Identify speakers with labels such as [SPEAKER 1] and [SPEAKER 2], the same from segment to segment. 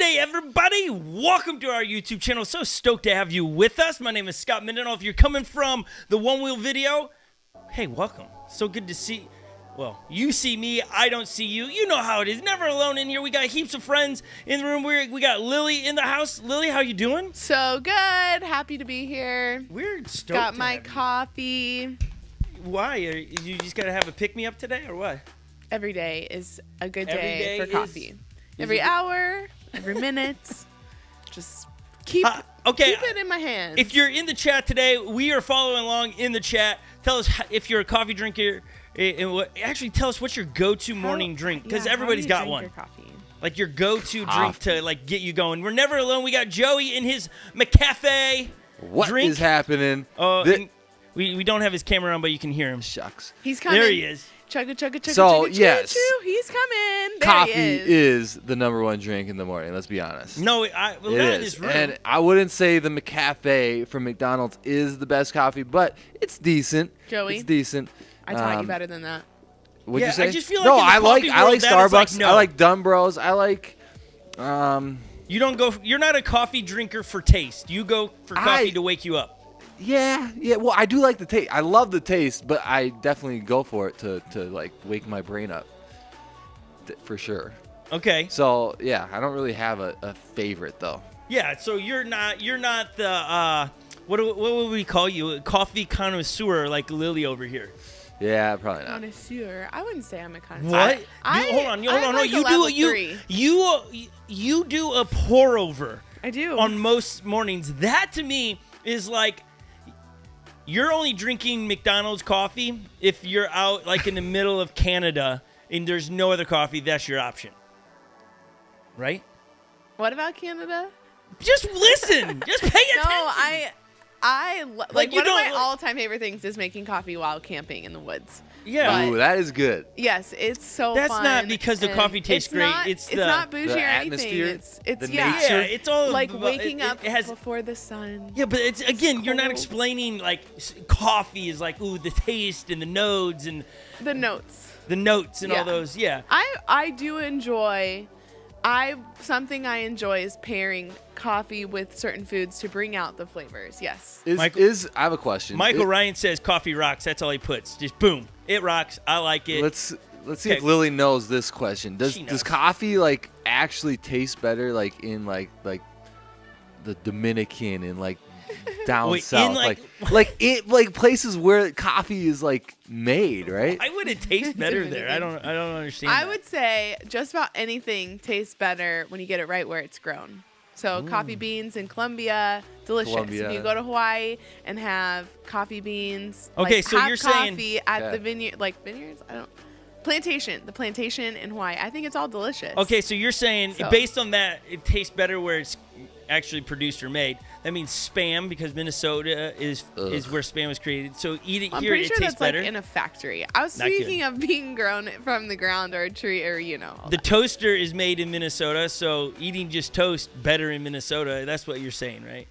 [SPEAKER 1] day, everybody. Welcome to our YouTube channel. So stoked to have you with us. My name is Scott Mendenhall. If you're coming from the One Wheel video, hey, welcome. So good to see. Well, you see me, I don't see you. You know how it is. Never alone in here. We got heaps of friends in the room. We got Lily in the house. Lily, how you doing?
[SPEAKER 2] So good. Happy to be here.
[SPEAKER 1] We're stoked.
[SPEAKER 2] Got my coffee.
[SPEAKER 1] Why? You just got to have a pick-me-up today or what?
[SPEAKER 2] Every day is a good
[SPEAKER 1] Every
[SPEAKER 2] day
[SPEAKER 1] day
[SPEAKER 2] for coffee. Every
[SPEAKER 1] it-
[SPEAKER 2] hour, every minute. Just keep it in my hand.
[SPEAKER 1] If you're in the chat today, we are following along in the chat. Tell us if you're a coffee drinker. Actually, tell us what's your go-to morning drink, because everybody's got one. Like your go-to drink to like get you going. We're never alone. We got Joey in his McCafe.
[SPEAKER 3] What
[SPEAKER 1] drink.
[SPEAKER 3] is happening?
[SPEAKER 1] We don't have his camera on, but you can hear him.
[SPEAKER 3] Shucks.
[SPEAKER 2] He's coming.
[SPEAKER 1] There he is.
[SPEAKER 2] Chugga, chugga, chugga,
[SPEAKER 3] So,
[SPEAKER 2] chugga,
[SPEAKER 3] yes.
[SPEAKER 2] choo, choo. He's coming. There
[SPEAKER 3] Coffee
[SPEAKER 2] he is.
[SPEAKER 3] is the number one drink in the morning. Let's be honest.
[SPEAKER 1] No,
[SPEAKER 3] It
[SPEAKER 1] not in this
[SPEAKER 3] is.
[SPEAKER 1] room.
[SPEAKER 3] And I wouldn't say the McCafe from McDonald's is the best coffee, but it's decent.
[SPEAKER 2] Joey?
[SPEAKER 3] It's decent.
[SPEAKER 2] I taught you better than that.
[SPEAKER 3] What'd
[SPEAKER 1] Yeah,
[SPEAKER 3] you say?
[SPEAKER 1] I just feel like
[SPEAKER 3] no,
[SPEAKER 1] in the
[SPEAKER 3] I like
[SPEAKER 1] coffee
[SPEAKER 3] I like
[SPEAKER 1] world, that is like
[SPEAKER 3] Starbucks.
[SPEAKER 1] no.
[SPEAKER 3] I like Dumb Bros. I like
[SPEAKER 1] You don't go. You're not a coffee drinker for taste. You go for coffee to wake you up.
[SPEAKER 3] yeah. Well, I do like the taste. I love the taste, but I definitely go for it to like wake my brain up. For sure.
[SPEAKER 1] Okay.
[SPEAKER 3] So yeah, I don't really have a favorite though.
[SPEAKER 1] Yeah. So you're not the what would we call you? A coffee connoisseur like Lily over here.
[SPEAKER 3] Yeah, probably not.
[SPEAKER 2] Connoisseur. I wouldn't say I'm a connoisseur.
[SPEAKER 1] What? Hold
[SPEAKER 2] I'm
[SPEAKER 1] on.
[SPEAKER 2] like
[SPEAKER 1] No,
[SPEAKER 2] a level 3.
[SPEAKER 1] You do a pour over
[SPEAKER 2] I do.
[SPEAKER 1] on most mornings. That to me is like you're only drinking McDonald's coffee if you're out like in the middle of Canada and there's no other coffee. That's your option, right?
[SPEAKER 2] What about Canada?
[SPEAKER 1] Just listen. Just pay attention.
[SPEAKER 2] No,
[SPEAKER 1] Like, you
[SPEAKER 2] one of my
[SPEAKER 1] don't-
[SPEAKER 2] all-time favorite things is making coffee while camping in the woods.
[SPEAKER 1] Yeah.
[SPEAKER 3] Ooh, that is good.
[SPEAKER 2] Yes, it's so
[SPEAKER 1] That's
[SPEAKER 2] fun.
[SPEAKER 1] not because the
[SPEAKER 2] and
[SPEAKER 1] coffee tastes great.
[SPEAKER 2] Not,
[SPEAKER 1] It's
[SPEAKER 2] it's
[SPEAKER 1] the-
[SPEAKER 2] not bougie
[SPEAKER 3] the
[SPEAKER 2] or anything.
[SPEAKER 3] atmosphere,
[SPEAKER 2] It's
[SPEAKER 3] the
[SPEAKER 2] yeah.
[SPEAKER 3] nature.
[SPEAKER 1] Yeah, it's all
[SPEAKER 2] like
[SPEAKER 1] about-
[SPEAKER 2] waking
[SPEAKER 1] it
[SPEAKER 2] up
[SPEAKER 1] has.
[SPEAKER 2] before the sun.
[SPEAKER 1] Yeah, but it's again, you're not
[SPEAKER 2] cold.
[SPEAKER 1] explaining like coffee is like ooh the taste and the nodes and
[SPEAKER 2] The notes.
[SPEAKER 1] the notes and all
[SPEAKER 2] Yeah.
[SPEAKER 1] those. Yeah.
[SPEAKER 2] I do enjoy. Something I enjoy is pairing coffee with certain foods to bring out the flavors. Yes.
[SPEAKER 3] I have a question.
[SPEAKER 1] Michael Ryan says coffee rocks. That's all he puts. Just boom, it rocks. I like it.
[SPEAKER 3] Let's see
[SPEAKER 1] Okay.
[SPEAKER 3] if Lily knows this question.
[SPEAKER 1] She knows.
[SPEAKER 3] Does coffee like actually taste better like in like the Dominican and like down
[SPEAKER 1] Wait, in,
[SPEAKER 3] south like places where coffee is like made, right?
[SPEAKER 1] Why would it taste better there? I don't understand.
[SPEAKER 2] I
[SPEAKER 1] that.
[SPEAKER 2] would say just about anything tastes better when you get it right where it's grown. So coffee beans in Colombia, delicious.
[SPEAKER 3] Colombia.
[SPEAKER 2] If you go to Hawaii and have coffee beans,
[SPEAKER 1] Okay,
[SPEAKER 2] like,
[SPEAKER 1] so
[SPEAKER 2] have
[SPEAKER 1] you're saying-
[SPEAKER 2] coffee at
[SPEAKER 3] Okay.
[SPEAKER 2] the vineyard, like vineyards. The plantation in Hawaii. I think it's all delicious.
[SPEAKER 1] Okay, so you're saying
[SPEAKER 2] So-
[SPEAKER 1] based on that, it tastes better where it's actually produced or made. That means Spam because Minnesota is where Spam was created. So eat it
[SPEAKER 2] I'm
[SPEAKER 1] here,
[SPEAKER 2] pretty
[SPEAKER 1] it
[SPEAKER 2] sure
[SPEAKER 1] tastes
[SPEAKER 2] that's
[SPEAKER 1] better.
[SPEAKER 2] like in a factory. I was
[SPEAKER 1] Not good.
[SPEAKER 2] speaking of being grown from the ground or a tree or all
[SPEAKER 1] The
[SPEAKER 2] that.
[SPEAKER 1] toaster is made in Minnesota, so eating just toast better in Minnesota. That's what you're saying, right?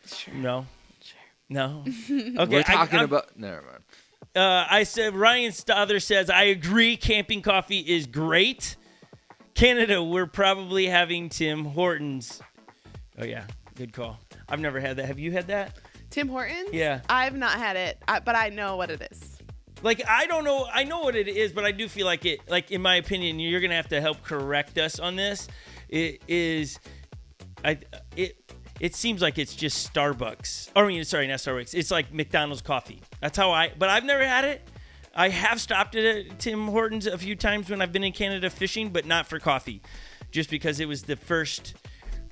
[SPEAKER 2] Sure.
[SPEAKER 1] No.
[SPEAKER 2] Sure.
[SPEAKER 1] No. Okay.
[SPEAKER 3] We're talking
[SPEAKER 1] I'm-
[SPEAKER 3] about never mind.
[SPEAKER 1] I said Ryan Stother says I agree. Camping coffee is great. Canada, we're probably having Tim Hortons. Oh yeah, good call. I've never had that. Have you had that?
[SPEAKER 2] Tim Hortons?
[SPEAKER 1] Yeah.
[SPEAKER 2] I've not had it, but I know what it is.
[SPEAKER 1] Like I don't know. I know what it is, but I do feel like it. Like in my opinion, you're gonna have to help correct us on this. It is. It seems like it's just Starbucks. I mean, sorry, not Starbucks. It's like McDonald's coffee. That's how but I've never had it. I have stopped at Tim Hortons a few times when I've been in Canada fishing, but not for coffee. Just because it was the first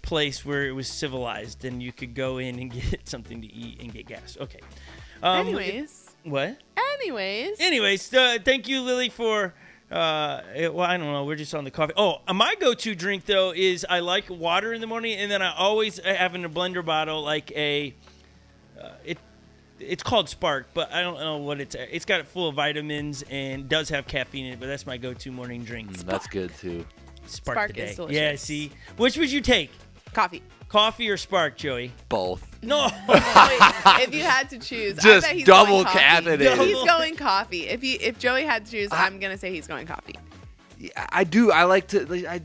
[SPEAKER 1] place where it was civilized and you could go in and get something to eat and get gas. Okay.
[SPEAKER 2] Anyways.
[SPEAKER 1] What?
[SPEAKER 2] Anyways.
[SPEAKER 1] Thank you, Lily, for... well, I don't know. We're just on the coffee. Oh, my go-to drink, though, is I like water in the morning, and then I always have in a blender bottle like a... It's called Spark, but I don't know what it's... It's got it full of vitamins and does have caffeine in it, but that's my go-to morning drink.
[SPEAKER 3] That's good too.
[SPEAKER 1] Spark
[SPEAKER 2] is
[SPEAKER 1] today.
[SPEAKER 2] delicious.
[SPEAKER 1] Yeah, see? Which would you take?
[SPEAKER 2] Coffee.
[SPEAKER 1] Coffee or Spark, Joey?
[SPEAKER 3] Both.
[SPEAKER 1] No.
[SPEAKER 2] Wait, if you had to choose,
[SPEAKER 3] Just
[SPEAKER 2] I bet he's
[SPEAKER 3] double
[SPEAKER 2] going coffee.
[SPEAKER 3] caffeinated.
[SPEAKER 2] He's going coffee. If Joey had to choose, I'm gonna say he's going coffee.
[SPEAKER 3] I do. I like to.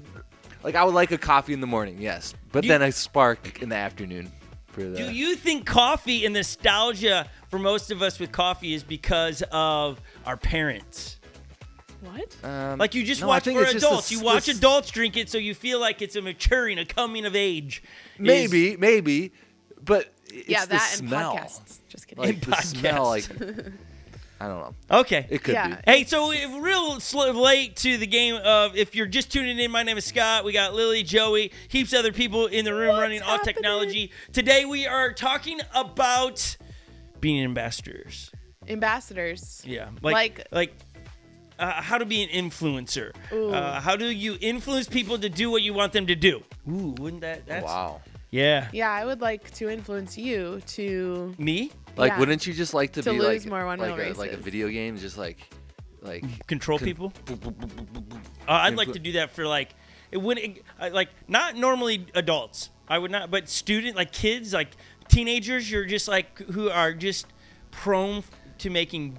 [SPEAKER 3] like I would like a coffee in the morning, yes, but then a spark in the afternoon. For the,
[SPEAKER 1] Do you think coffee and nostalgia for most of us with coffee is because of our parents?
[SPEAKER 2] What?
[SPEAKER 1] Like you just
[SPEAKER 3] no, I
[SPEAKER 1] watch
[SPEAKER 3] think
[SPEAKER 1] for
[SPEAKER 3] it's just
[SPEAKER 1] adults.
[SPEAKER 3] the-
[SPEAKER 1] You watch
[SPEAKER 3] the-
[SPEAKER 1] adults drink it, so you feel like it's a maturing, a coming of age.
[SPEAKER 3] maybe, but it's
[SPEAKER 2] Yeah,
[SPEAKER 3] the
[SPEAKER 2] that and
[SPEAKER 3] smell.
[SPEAKER 2] podcasts. Just kidding.
[SPEAKER 3] Like the smell, like I don't know.
[SPEAKER 1] Okay.
[SPEAKER 3] It could
[SPEAKER 2] Yeah.
[SPEAKER 3] be.
[SPEAKER 1] Hey, so late to the game of, if you're just tuning in, my name is Scott. We got Lily, Joey, heaps of other people in the room running all
[SPEAKER 2] happening?
[SPEAKER 1] technology. Today we are talking about being ambassadors.
[SPEAKER 2] Ambassadors.
[SPEAKER 1] Yeah.
[SPEAKER 2] Like-
[SPEAKER 1] how to be an influencer.
[SPEAKER 2] Ooh.
[SPEAKER 1] How do you influence people to do what you want them to do? Ooh, wouldn't that's
[SPEAKER 3] Wow.
[SPEAKER 1] Yeah.
[SPEAKER 2] Yeah, I would like to influence you to
[SPEAKER 1] Me?
[SPEAKER 3] Like,
[SPEAKER 2] Yeah.
[SPEAKER 3] wouldn't you just like to
[SPEAKER 2] To
[SPEAKER 3] be
[SPEAKER 2] lose
[SPEAKER 3] like
[SPEAKER 2] more one-wheel
[SPEAKER 3] like a
[SPEAKER 2] races.
[SPEAKER 3] video game, just like
[SPEAKER 1] Control people? I'd like to do that for like not normally adults. I would not, but like kids, like teenagers. You're just like who are just prone to making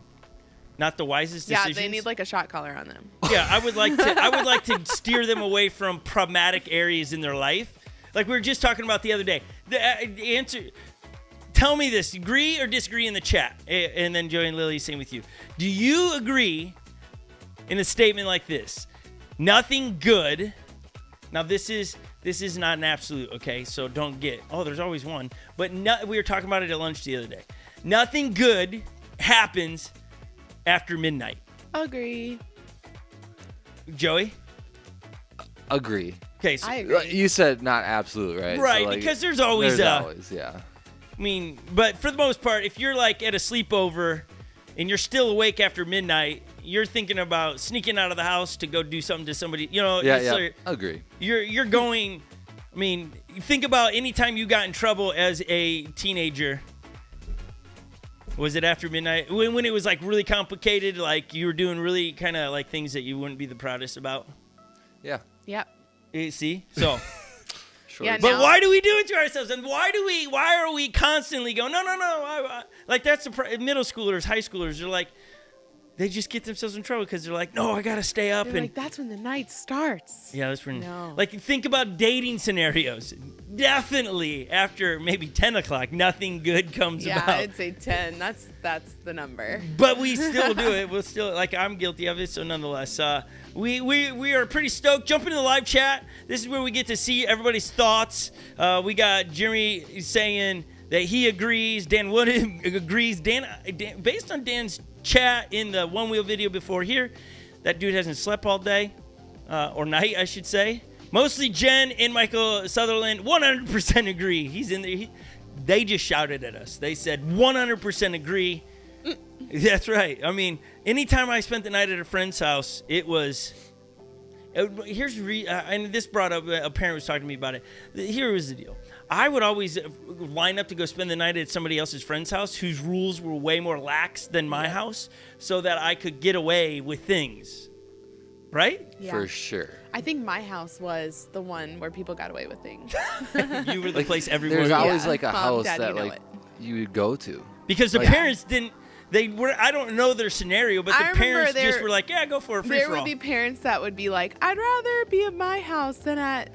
[SPEAKER 1] not the wisest
[SPEAKER 2] Yeah,
[SPEAKER 1] decisions.
[SPEAKER 2] they need like a shot collar on them.
[SPEAKER 1] Yeah, I would like to steer them away from problematic areas in their life. Like we were just talking about the other day. The answer. Tell me this: agree or disagree in the chat, and then Joey and Lily, same with you. Do you agree in a statement like this? Nothing good. Now this is not an absolute, okay? So don't get. Oh, there's always one. But we were talking about it at lunch the other day. Nothing good happens after midnight.
[SPEAKER 2] Agree.
[SPEAKER 1] Joey.
[SPEAKER 3] agree.
[SPEAKER 1] Okay, so
[SPEAKER 2] I agree.
[SPEAKER 3] You said not absolute, right?
[SPEAKER 1] right,
[SPEAKER 3] So, like,
[SPEAKER 1] because there's always
[SPEAKER 3] yeah.
[SPEAKER 1] I mean, but for the most part, if you're like at a sleepover and you're still awake after midnight, you're thinking about sneaking out of the house to go do something to somebody. You know,
[SPEAKER 3] Yeah,
[SPEAKER 1] it's
[SPEAKER 3] yeah.
[SPEAKER 1] like
[SPEAKER 3] Agree.
[SPEAKER 1] you're going. I mean, think about any time you got in trouble as a teenager. Was it after midnight when it was like really complicated? Like you were doing really kind of like things that you wouldn't be the proudest about.
[SPEAKER 3] Yeah.
[SPEAKER 2] Yep.
[SPEAKER 1] See, so.
[SPEAKER 3] Sure.
[SPEAKER 2] Yeah,
[SPEAKER 1] But
[SPEAKER 2] now-
[SPEAKER 1] why do we do it to ourselves? And why are we constantly going, no. Like that's the middle schoolers, high schoolers. They're like, they just get themselves in trouble because they're like, no, I got to stay up.
[SPEAKER 2] They're
[SPEAKER 1] And
[SPEAKER 2] like, that's when the night starts.
[SPEAKER 1] yeah, that's when,
[SPEAKER 2] No.
[SPEAKER 1] like think about dating scenarios. Definitely after maybe 10 o'clock, nothing good comes
[SPEAKER 2] Yeah,
[SPEAKER 1] about.
[SPEAKER 2] I'd say 10. That's the number.
[SPEAKER 1] But we still do it. We'll still, like, I'm guilty of it. So nonetheless, we are pretty stoked. Jump into the live chat. This is where we get to see everybody's thoughts. We got Jeremy saying that he agrees. Dan Wood agrees. Dan, based on Dan's chat in the One Wheel video before here, that dude hasn't slept all day, or night, I should say. Mostly Jen and Michael Sutherland 100% agree. He's in there. They just shouted at us. They said 100% agree. That's right. I mean, anytime I spent the night at a friend's house, it was. And this brought up, a parent was talking to me about it. Here was the deal. I would always line up to go spend the night at somebody else's friend's house whose rules were way more lax than my house so that I could get away with things. Right?
[SPEAKER 2] Yeah.
[SPEAKER 3] For sure.
[SPEAKER 2] I think my house was the one where people got away with things.
[SPEAKER 1] You were the place everyone.
[SPEAKER 3] There's always
[SPEAKER 2] Yeah.
[SPEAKER 3] like a
[SPEAKER 2] Mom,
[SPEAKER 3] house
[SPEAKER 2] Dad,
[SPEAKER 3] that
[SPEAKER 2] you know
[SPEAKER 3] like
[SPEAKER 2] it.
[SPEAKER 3] you would go to.
[SPEAKER 1] Because the
[SPEAKER 3] Like-
[SPEAKER 1] parents didn't. They were. I don't know their scenario, but
[SPEAKER 2] I
[SPEAKER 1] the
[SPEAKER 2] remember
[SPEAKER 1] parents just
[SPEAKER 2] there-
[SPEAKER 1] were like, "Yeah, go for it, free
[SPEAKER 2] There
[SPEAKER 1] for
[SPEAKER 2] would
[SPEAKER 1] all."
[SPEAKER 2] be parents that would be like, I'd rather be at my house than at,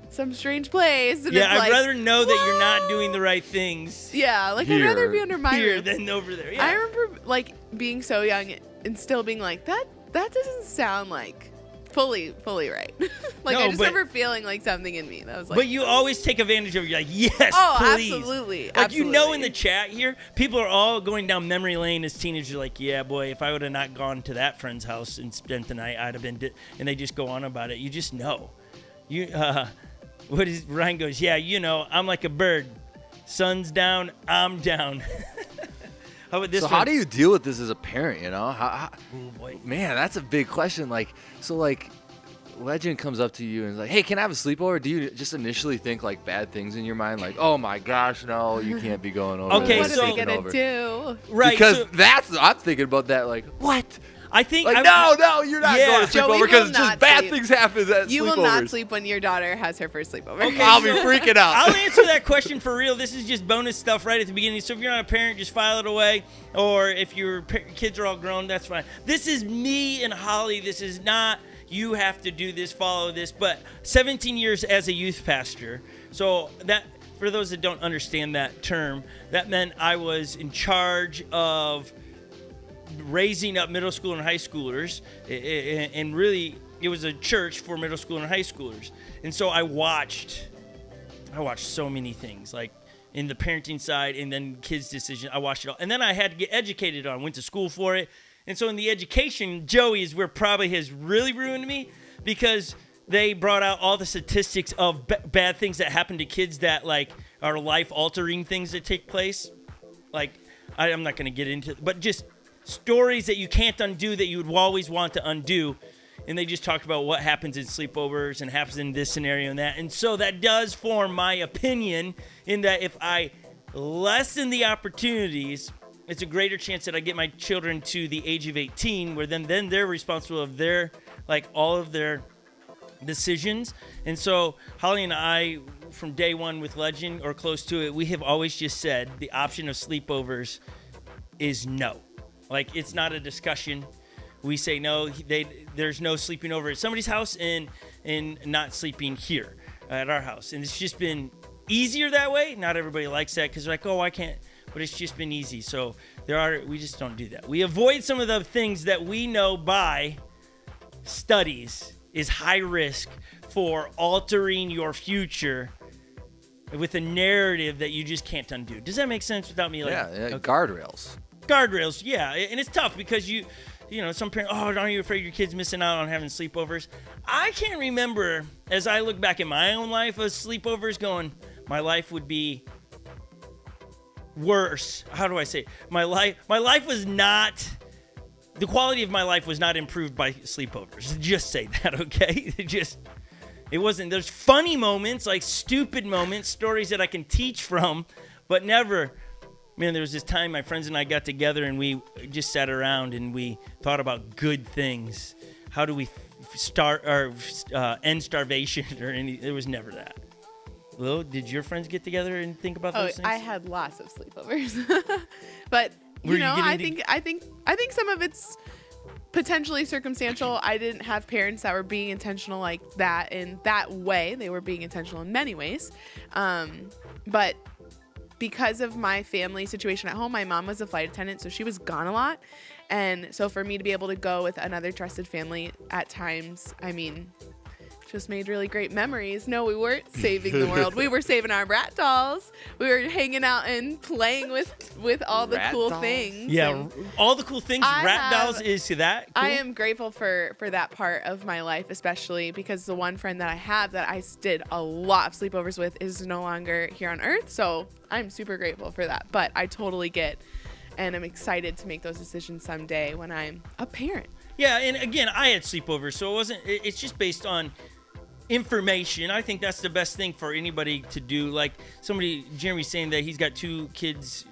[SPEAKER 2] some strange place. And
[SPEAKER 1] Yeah,
[SPEAKER 2] it's
[SPEAKER 1] I'd
[SPEAKER 2] like,
[SPEAKER 1] rather know that you're not
[SPEAKER 2] "What?"
[SPEAKER 1] doing the right things
[SPEAKER 2] Yeah, like I'd rather
[SPEAKER 3] Here.
[SPEAKER 2] be under my
[SPEAKER 1] here
[SPEAKER 2] roof.
[SPEAKER 1] than over there. Yeah.
[SPEAKER 2] I remember like being so young and still being like, that doesn't sound like fully right. Like
[SPEAKER 1] No,
[SPEAKER 2] I just
[SPEAKER 1] but-
[SPEAKER 2] remember feeling like something in me that was like,
[SPEAKER 1] But you always take advantage of it. You're like, yes,
[SPEAKER 2] oh,
[SPEAKER 1] please.
[SPEAKER 2] absolutely.
[SPEAKER 1] Like, you know, in
[SPEAKER 2] absolutely.
[SPEAKER 1] the chat here, people are all going down memory lane as teenagers. Like, yeah, boy, if I would have not gone to that friend's house and spent the night, I'd have been. And they just go on about it. You just know. Ryan goes, yeah, I'm like a bird. Sun's down, I'm down. How about this
[SPEAKER 3] So
[SPEAKER 1] one?
[SPEAKER 3] how do you deal with this as a parent? How
[SPEAKER 1] Oh, boy.
[SPEAKER 3] man, that's a big question. Like, Legend comes up to you and is like, "Hey, can I have a sleepover?" Do you just initially think like bad things in your mind, like, "Oh my gosh, no, you can't be going over."
[SPEAKER 1] Okay,
[SPEAKER 3] there,
[SPEAKER 2] what
[SPEAKER 3] it's
[SPEAKER 2] are they
[SPEAKER 1] so-
[SPEAKER 3] taking
[SPEAKER 2] gonna
[SPEAKER 3] over."
[SPEAKER 2] do?
[SPEAKER 1] Right.
[SPEAKER 3] Because
[SPEAKER 1] so
[SPEAKER 3] I'm thinking about that. Like, what?
[SPEAKER 1] I think.
[SPEAKER 3] Like,
[SPEAKER 1] I-
[SPEAKER 3] no, you're not
[SPEAKER 1] Yeah.
[SPEAKER 3] going to
[SPEAKER 2] Joey
[SPEAKER 3] sleepover
[SPEAKER 2] will
[SPEAKER 3] because
[SPEAKER 2] not
[SPEAKER 3] just bad
[SPEAKER 2] sleep.
[SPEAKER 3] things happen at
[SPEAKER 2] You
[SPEAKER 3] sleepovers.
[SPEAKER 2] will not sleep when your daughter has her first sleepover.
[SPEAKER 1] Okay.
[SPEAKER 3] I'll be
[SPEAKER 1] So-
[SPEAKER 3] freaking out.
[SPEAKER 1] I'll answer that question for real. This is just bonus stuff right at the beginning. So if you're not a parent, just file it away. Or if your kids are all grown, that's fine. This is me and Holly. This is not, you have to do this, follow this. But 17 years as a youth pastor, so that, for those that don't understand that term, that meant I was in charge of raising up middle school and high schoolers, and really it was a church for middle school and high schoolers. And so I watched so many things, like in the parenting side and then kids' decision. I watched it all. And then I had to get educated on, went to school for it. And so in the education, Joey is where probably has really ruined me, because they brought out all the statistics of bad things that happen to kids that like are life-altering things that take place. Like, I'm not going to get into it, but just stories that you can't undo that you would always want to undo. And they just talked about what happens in sleepovers and happens in this scenario and that. And so that does form my opinion, in that if I lessen the opportunities, it's a greater chance that I get my children to the age of 18, where then they're responsible of their, like, all of their decisions. And so Holly and I, from day one with Legend or close to it, we have always just said the option of sleepovers is no. Like, it's not a discussion. We say no. There's no sleeping over at somebody's house and not sleeping here at our house. And it's just been easier that way. Not everybody likes that, because they're like, oh, I can't. But it's just been easy. So we just don't do that. We avoid some of the things that we know by studies is high risk for altering your future with a narrative that you just can't undo. Does that make sense without me? Like,
[SPEAKER 3] Yeah,
[SPEAKER 1] okay.
[SPEAKER 3] Guardrails,
[SPEAKER 1] yeah. And it's tough because you know, some parents, oh, aren't you afraid your kid's missing out on having sleepovers? I can't remember, as I look back in my own life, of sleepovers going, my life would be worse. How do I say it? My life was not, the quality of my life was not improved by sleepovers. Just say that, okay? It wasn't. There's funny moments, like stupid moments, stories that I can teach from, but never. Man, there was this time my friends and I got together and we just sat around and we thought about good things. How do we start or end starvation or any? There was never that. Lil, did your friends get together and think about those things?
[SPEAKER 2] I had lots of sleepovers, but I think some of it's potentially circumstantial. I didn't have parents that were being intentional like that in that way. They were being intentional in many ways, but because of my family situation at home, my mom was a flight attendant, so she was gone a lot. And so for me to be able to go with another trusted family at times, I mean, just made really great memories. No, we weren't saving the world. We were saving our brat dolls. We were hanging out and playing with all the cool things.
[SPEAKER 1] Yeah, all the cool things. Rat dolls is to that. Cool?
[SPEAKER 2] I am grateful for that part of my life, especially because the one friend that I have that I did a lot of sleepovers with is no longer here on Earth. So I'm super grateful for that. But I totally get, and I'm excited to make those decisions someday when I'm a parent.
[SPEAKER 1] Yeah, and again, I had sleepovers, so it wasn't. It's just based on information. I think that's the best thing for anybody to do. Like Jeremy's saying that he's got 2 kids.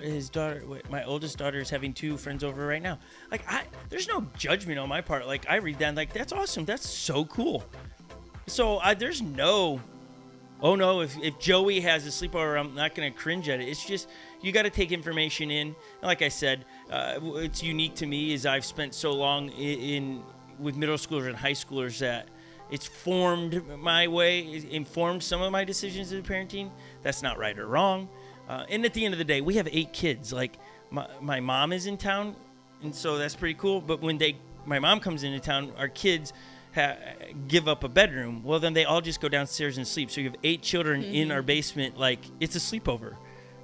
[SPEAKER 1] His daughter, my oldest daughter, is having 2 friends over right now. Like, there's no judgment on my part. Like, I read that and like, that's awesome. That's so cool. So there's no, oh no, if Joey has a sleepover, I'm not going to cringe at it. It's just, you got to take information in. And like I said, it's unique to me is I've spent so long with middle schoolers and high schoolers that it's formed my way, informed some of my decisions in parenting. That's not right or wrong. And at the end of the day, we have 8 kids. Like, my mom is in town, and so that's pretty cool. But when my mom comes into town, our kids give up a bedroom. Well, then they all just go downstairs and sleep. So you have 8 children in our basement. Like, it's a sleepover.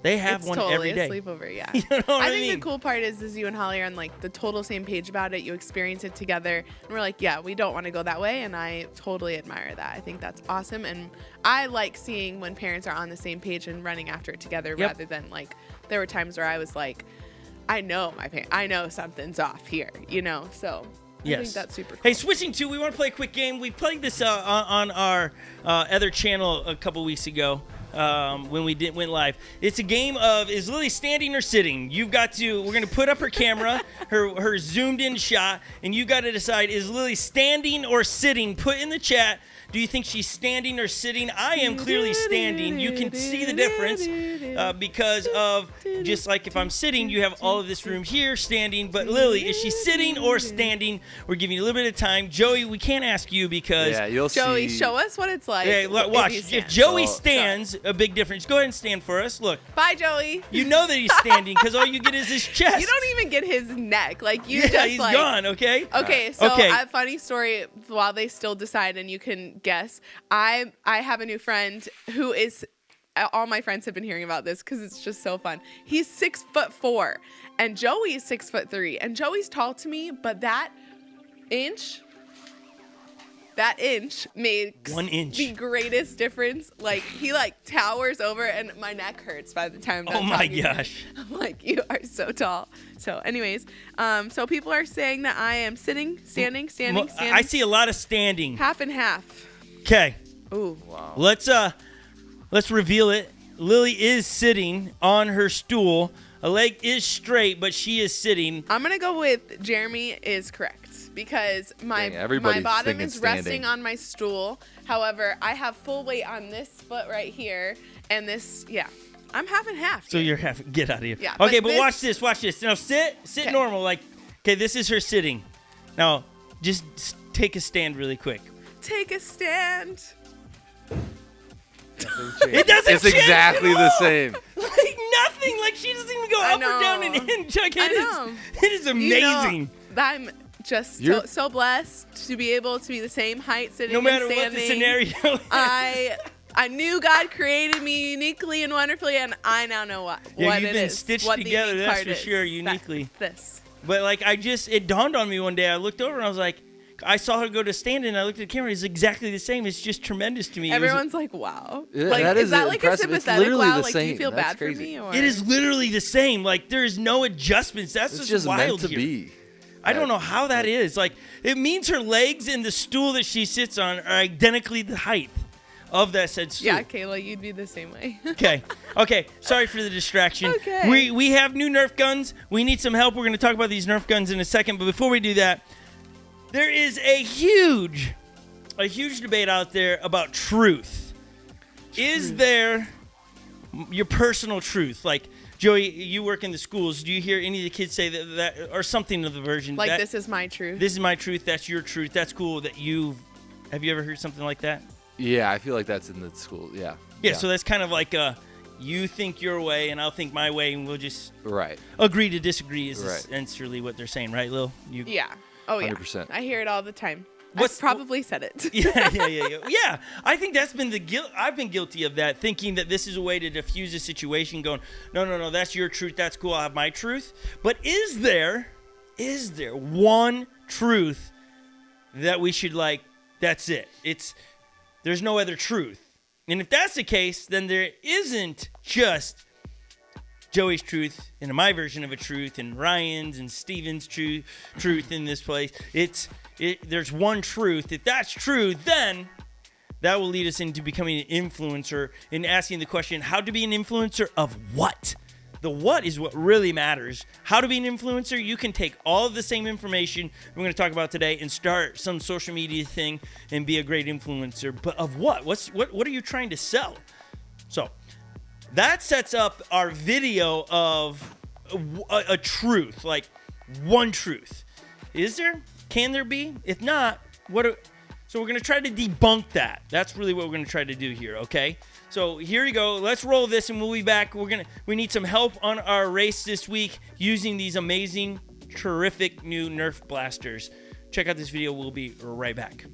[SPEAKER 1] They have one every day.
[SPEAKER 2] It's totally a sleepover, yeah.
[SPEAKER 1] You know what I
[SPEAKER 2] think
[SPEAKER 1] mean?
[SPEAKER 2] the cool part is you and Holly are on like the total same page about it. You experience it together, and we're like, yeah, we don't want to go that way, and I totally admire that. I think that's awesome, and I like seeing when parents are on the same page and running after it together, rather than like there were times where I was like, I know something's off here, so.
[SPEAKER 1] Yes.
[SPEAKER 2] I think that's super cool.
[SPEAKER 1] Hey, switching to, we want to play a quick game. We played this on our other channel a couple weeks ago. When we went live. It's a game of, is Lily standing or sitting? We're going to put up her camera, her zoomed in shot, and you got to decide, is Lily standing or sitting? Put in the chat, do you think she's standing or sitting? I am clearly standing. You can see the difference. because of just like if I'm sitting, you have all of this room here standing. But Lily, is she sitting or standing? We're giving you a little bit of time. Joey, we can't ask you because
[SPEAKER 3] you'll
[SPEAKER 2] Joey,
[SPEAKER 3] see.
[SPEAKER 2] show us what it's like.
[SPEAKER 1] Hey, watch. If Joey stands, a big difference. Go ahead and stand for us. Look.
[SPEAKER 2] Bye, Joey.
[SPEAKER 1] You know that he's standing because all you get is his chest.
[SPEAKER 2] You don't even get his neck. Like you
[SPEAKER 1] he's gone. Okay.
[SPEAKER 2] Okay. So I have a funny story. While they still decide, and you can guess, I have a new friend who is. All my friends have been hearing about this because it's just so fun. He's 6'4", and Joey's 6'3", and Joey's tall to me, but that inch makes
[SPEAKER 1] 1 inch
[SPEAKER 2] the greatest difference. Like he towers over, and my neck hurts by the time.
[SPEAKER 1] Oh my gosh!
[SPEAKER 2] I'm like, you are so tall. So, anyways, so people are saying that I am sitting, standing.
[SPEAKER 1] I see a lot of standing.
[SPEAKER 2] Half and half.
[SPEAKER 1] Okay.
[SPEAKER 2] Ooh.
[SPEAKER 3] Wow.
[SPEAKER 1] Let's reveal it. Lily is sitting on her stool. A leg is straight, but she is sitting.
[SPEAKER 2] I'm gonna go with Jeremy is correct because my bottom is resting on my stool. However, I have full weight on this foot right here, and this, I'm half and half.
[SPEAKER 1] So you're half. Get out of here.
[SPEAKER 2] Yeah.
[SPEAKER 1] Okay, but watch this. Now sit normal. Okay, this is her sitting. Now, just take a stand really quick.
[SPEAKER 2] Take a stand.
[SPEAKER 1] It doesn't
[SPEAKER 3] It's exactly the same.
[SPEAKER 1] Like nothing. Like she doesn't even go up or down an inch. Like it is amazing.
[SPEAKER 2] I'm just so blessed to be able to be the same height sitting
[SPEAKER 1] no matter
[SPEAKER 2] and standing.
[SPEAKER 1] what the scenario is.
[SPEAKER 2] I knew God created me uniquely and wonderfully, and I now know what it is.
[SPEAKER 1] You've been stitched together, that's for sure, uniquely.
[SPEAKER 2] This.
[SPEAKER 1] But it dawned on me one day. I looked over and I was like, I saw her go to stand and I looked at the camera. It's exactly the same. It's just tremendous to me.
[SPEAKER 2] Everyone's like, wow.
[SPEAKER 3] Yeah,
[SPEAKER 2] is that like
[SPEAKER 3] impressive.
[SPEAKER 2] a sympathetic wow?
[SPEAKER 3] Like,
[SPEAKER 2] do you feel
[SPEAKER 3] That's
[SPEAKER 2] bad
[SPEAKER 3] crazy.
[SPEAKER 2] for me? Or?
[SPEAKER 1] It is literally the same. Like there is no adjustments. That's
[SPEAKER 3] It's
[SPEAKER 1] just wild
[SPEAKER 3] meant to
[SPEAKER 1] here.
[SPEAKER 3] be.
[SPEAKER 1] I don't know how that is. Like it means her legs and the stool that she sits on are identically the height of that said stool.
[SPEAKER 2] Yeah, Kayla, you'd be the same way.
[SPEAKER 1] Okay. Sorry for the distraction.
[SPEAKER 2] Okay.
[SPEAKER 1] We have new Nerf guns. We need some help. We're going to talk about these Nerf guns in a second. But before we do that, there is a huge debate out there about truth. Is there your personal truth? Like, Joey, you work in the schools. Do you hear any of the kids say that or something of the version?
[SPEAKER 2] Like, this is my truth.
[SPEAKER 1] This is my truth. That's your truth. That's cool. Have you ever heard something like that?
[SPEAKER 3] Yeah, I feel like that's in the school. Yeah.
[SPEAKER 1] Yeah, so that's kind of like you think your way and I'll think my way, and we'll just agree to disagree is essentially what they're saying, right, Lil?
[SPEAKER 2] Yeah. Oh, yeah.
[SPEAKER 3] 100%.
[SPEAKER 2] I hear it all the time. I've probably said it.
[SPEAKER 1] Yeah. Yeah, I think that's been I've been guilty of that, thinking that this is a way to diffuse a situation, going, no, that's your truth, that's cool, I have my truth. But is there one truth that we should that's it? There's no other truth. And if that's the case, then there isn't just Joey's truth and my version of a truth and Ryan's and Steven's truth in this place. There's one truth. If that's true, then that will lead us into becoming an influencer and asking the question, how to be an influencer of what? The what is what really matters. How to be an influencer, you can take all of the same information we're going to talk about today and start some social media thing and be a great influencer. But of what? What are you trying to sell? So that sets up our video of a truth, like one truth. Is there? Can there be? If not, so we're going to try to debunk that. That's really what we're going to try to do here, okay? So here you go. Let's roll this and we'll be back. We need some help on our race this week using these amazing, terrific new Nerf blasters. Check out this video. We'll be right back.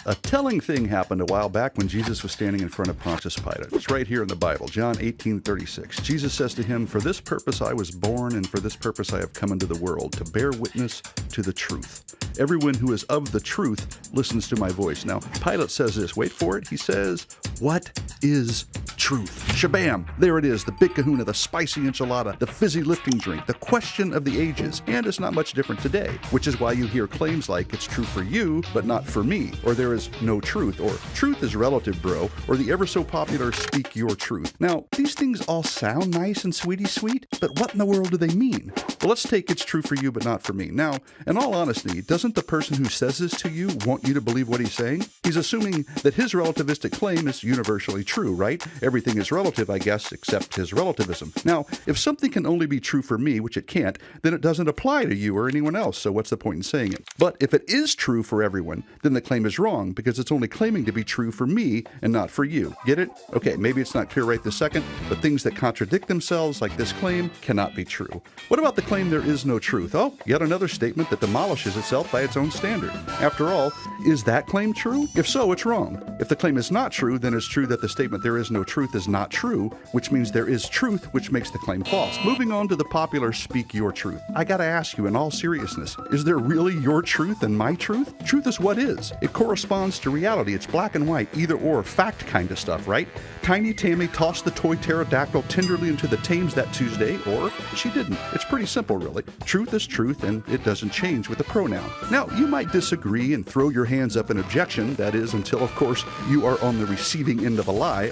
[SPEAKER 4] A telling thing happened a while back when Jesus was standing in front of Pontius Pilate. It's right here in the Bible, John 18:36. Jesus says to him, "For this purpose I was born, and for this purpose I have come into the world, to bear witness to the truth. Everyone who is of the truth listens to my voice." Now, Pilate says this. Wait for it. He says, "What is truth?" Shabam! There it is, the big kahuna, the spicy enchilada, the fizzy lifting drink, the question of the ages. And it's not much different today, which is why you hear claims like, "It's true for you, but not for me," or "There is no truth," or "Truth is relative, bro," or the ever so popular "Speak your truth." Now, these things all sound nice and sweet, but what in the world do they mean? Well, let's take "It's true for you, but not for me." Now, in all honesty, doesn't doesn't the person who says this to you want you to believe what he's saying? He's assuming that his relativistic claim is universally true, right? Everything is relative, I guess, except his relativism. Now, if something can only be true for me, which it can't, then it doesn't apply to you or anyone else, so what's the point in saying it? But if it is true for everyone, then the claim is wrong, because it's only claiming to be true for me and not for you. Get it? Okay, maybe it's not clear right this second, but things that contradict themselves, like this claim, cannot be true. What about the claim there is no truth? Oh, yet another statement that demolishes itself by its own standard. After all, is that claim true? If so, it's wrong. If the claim is not true, then it's true that the statement there is no truth is not true, which means there is truth, which makes the claim false. Moving on to the popular speak your truth. I gotta ask you in all seriousness, is there really your truth and my truth? Truth is what is. It corresponds to reality. It's black and white, either or, fact kind of stuff, right? Tiny Tammy tossed the toy pterodactyl tenderly into the Thames that Tuesday, or she didn't. It's pretty simple, really. Truth is truth, and it doesn't change with a pronoun. Now, you might disagree and throw your hands up in objection, that is, until, of course, you are on the receiving end of a lie,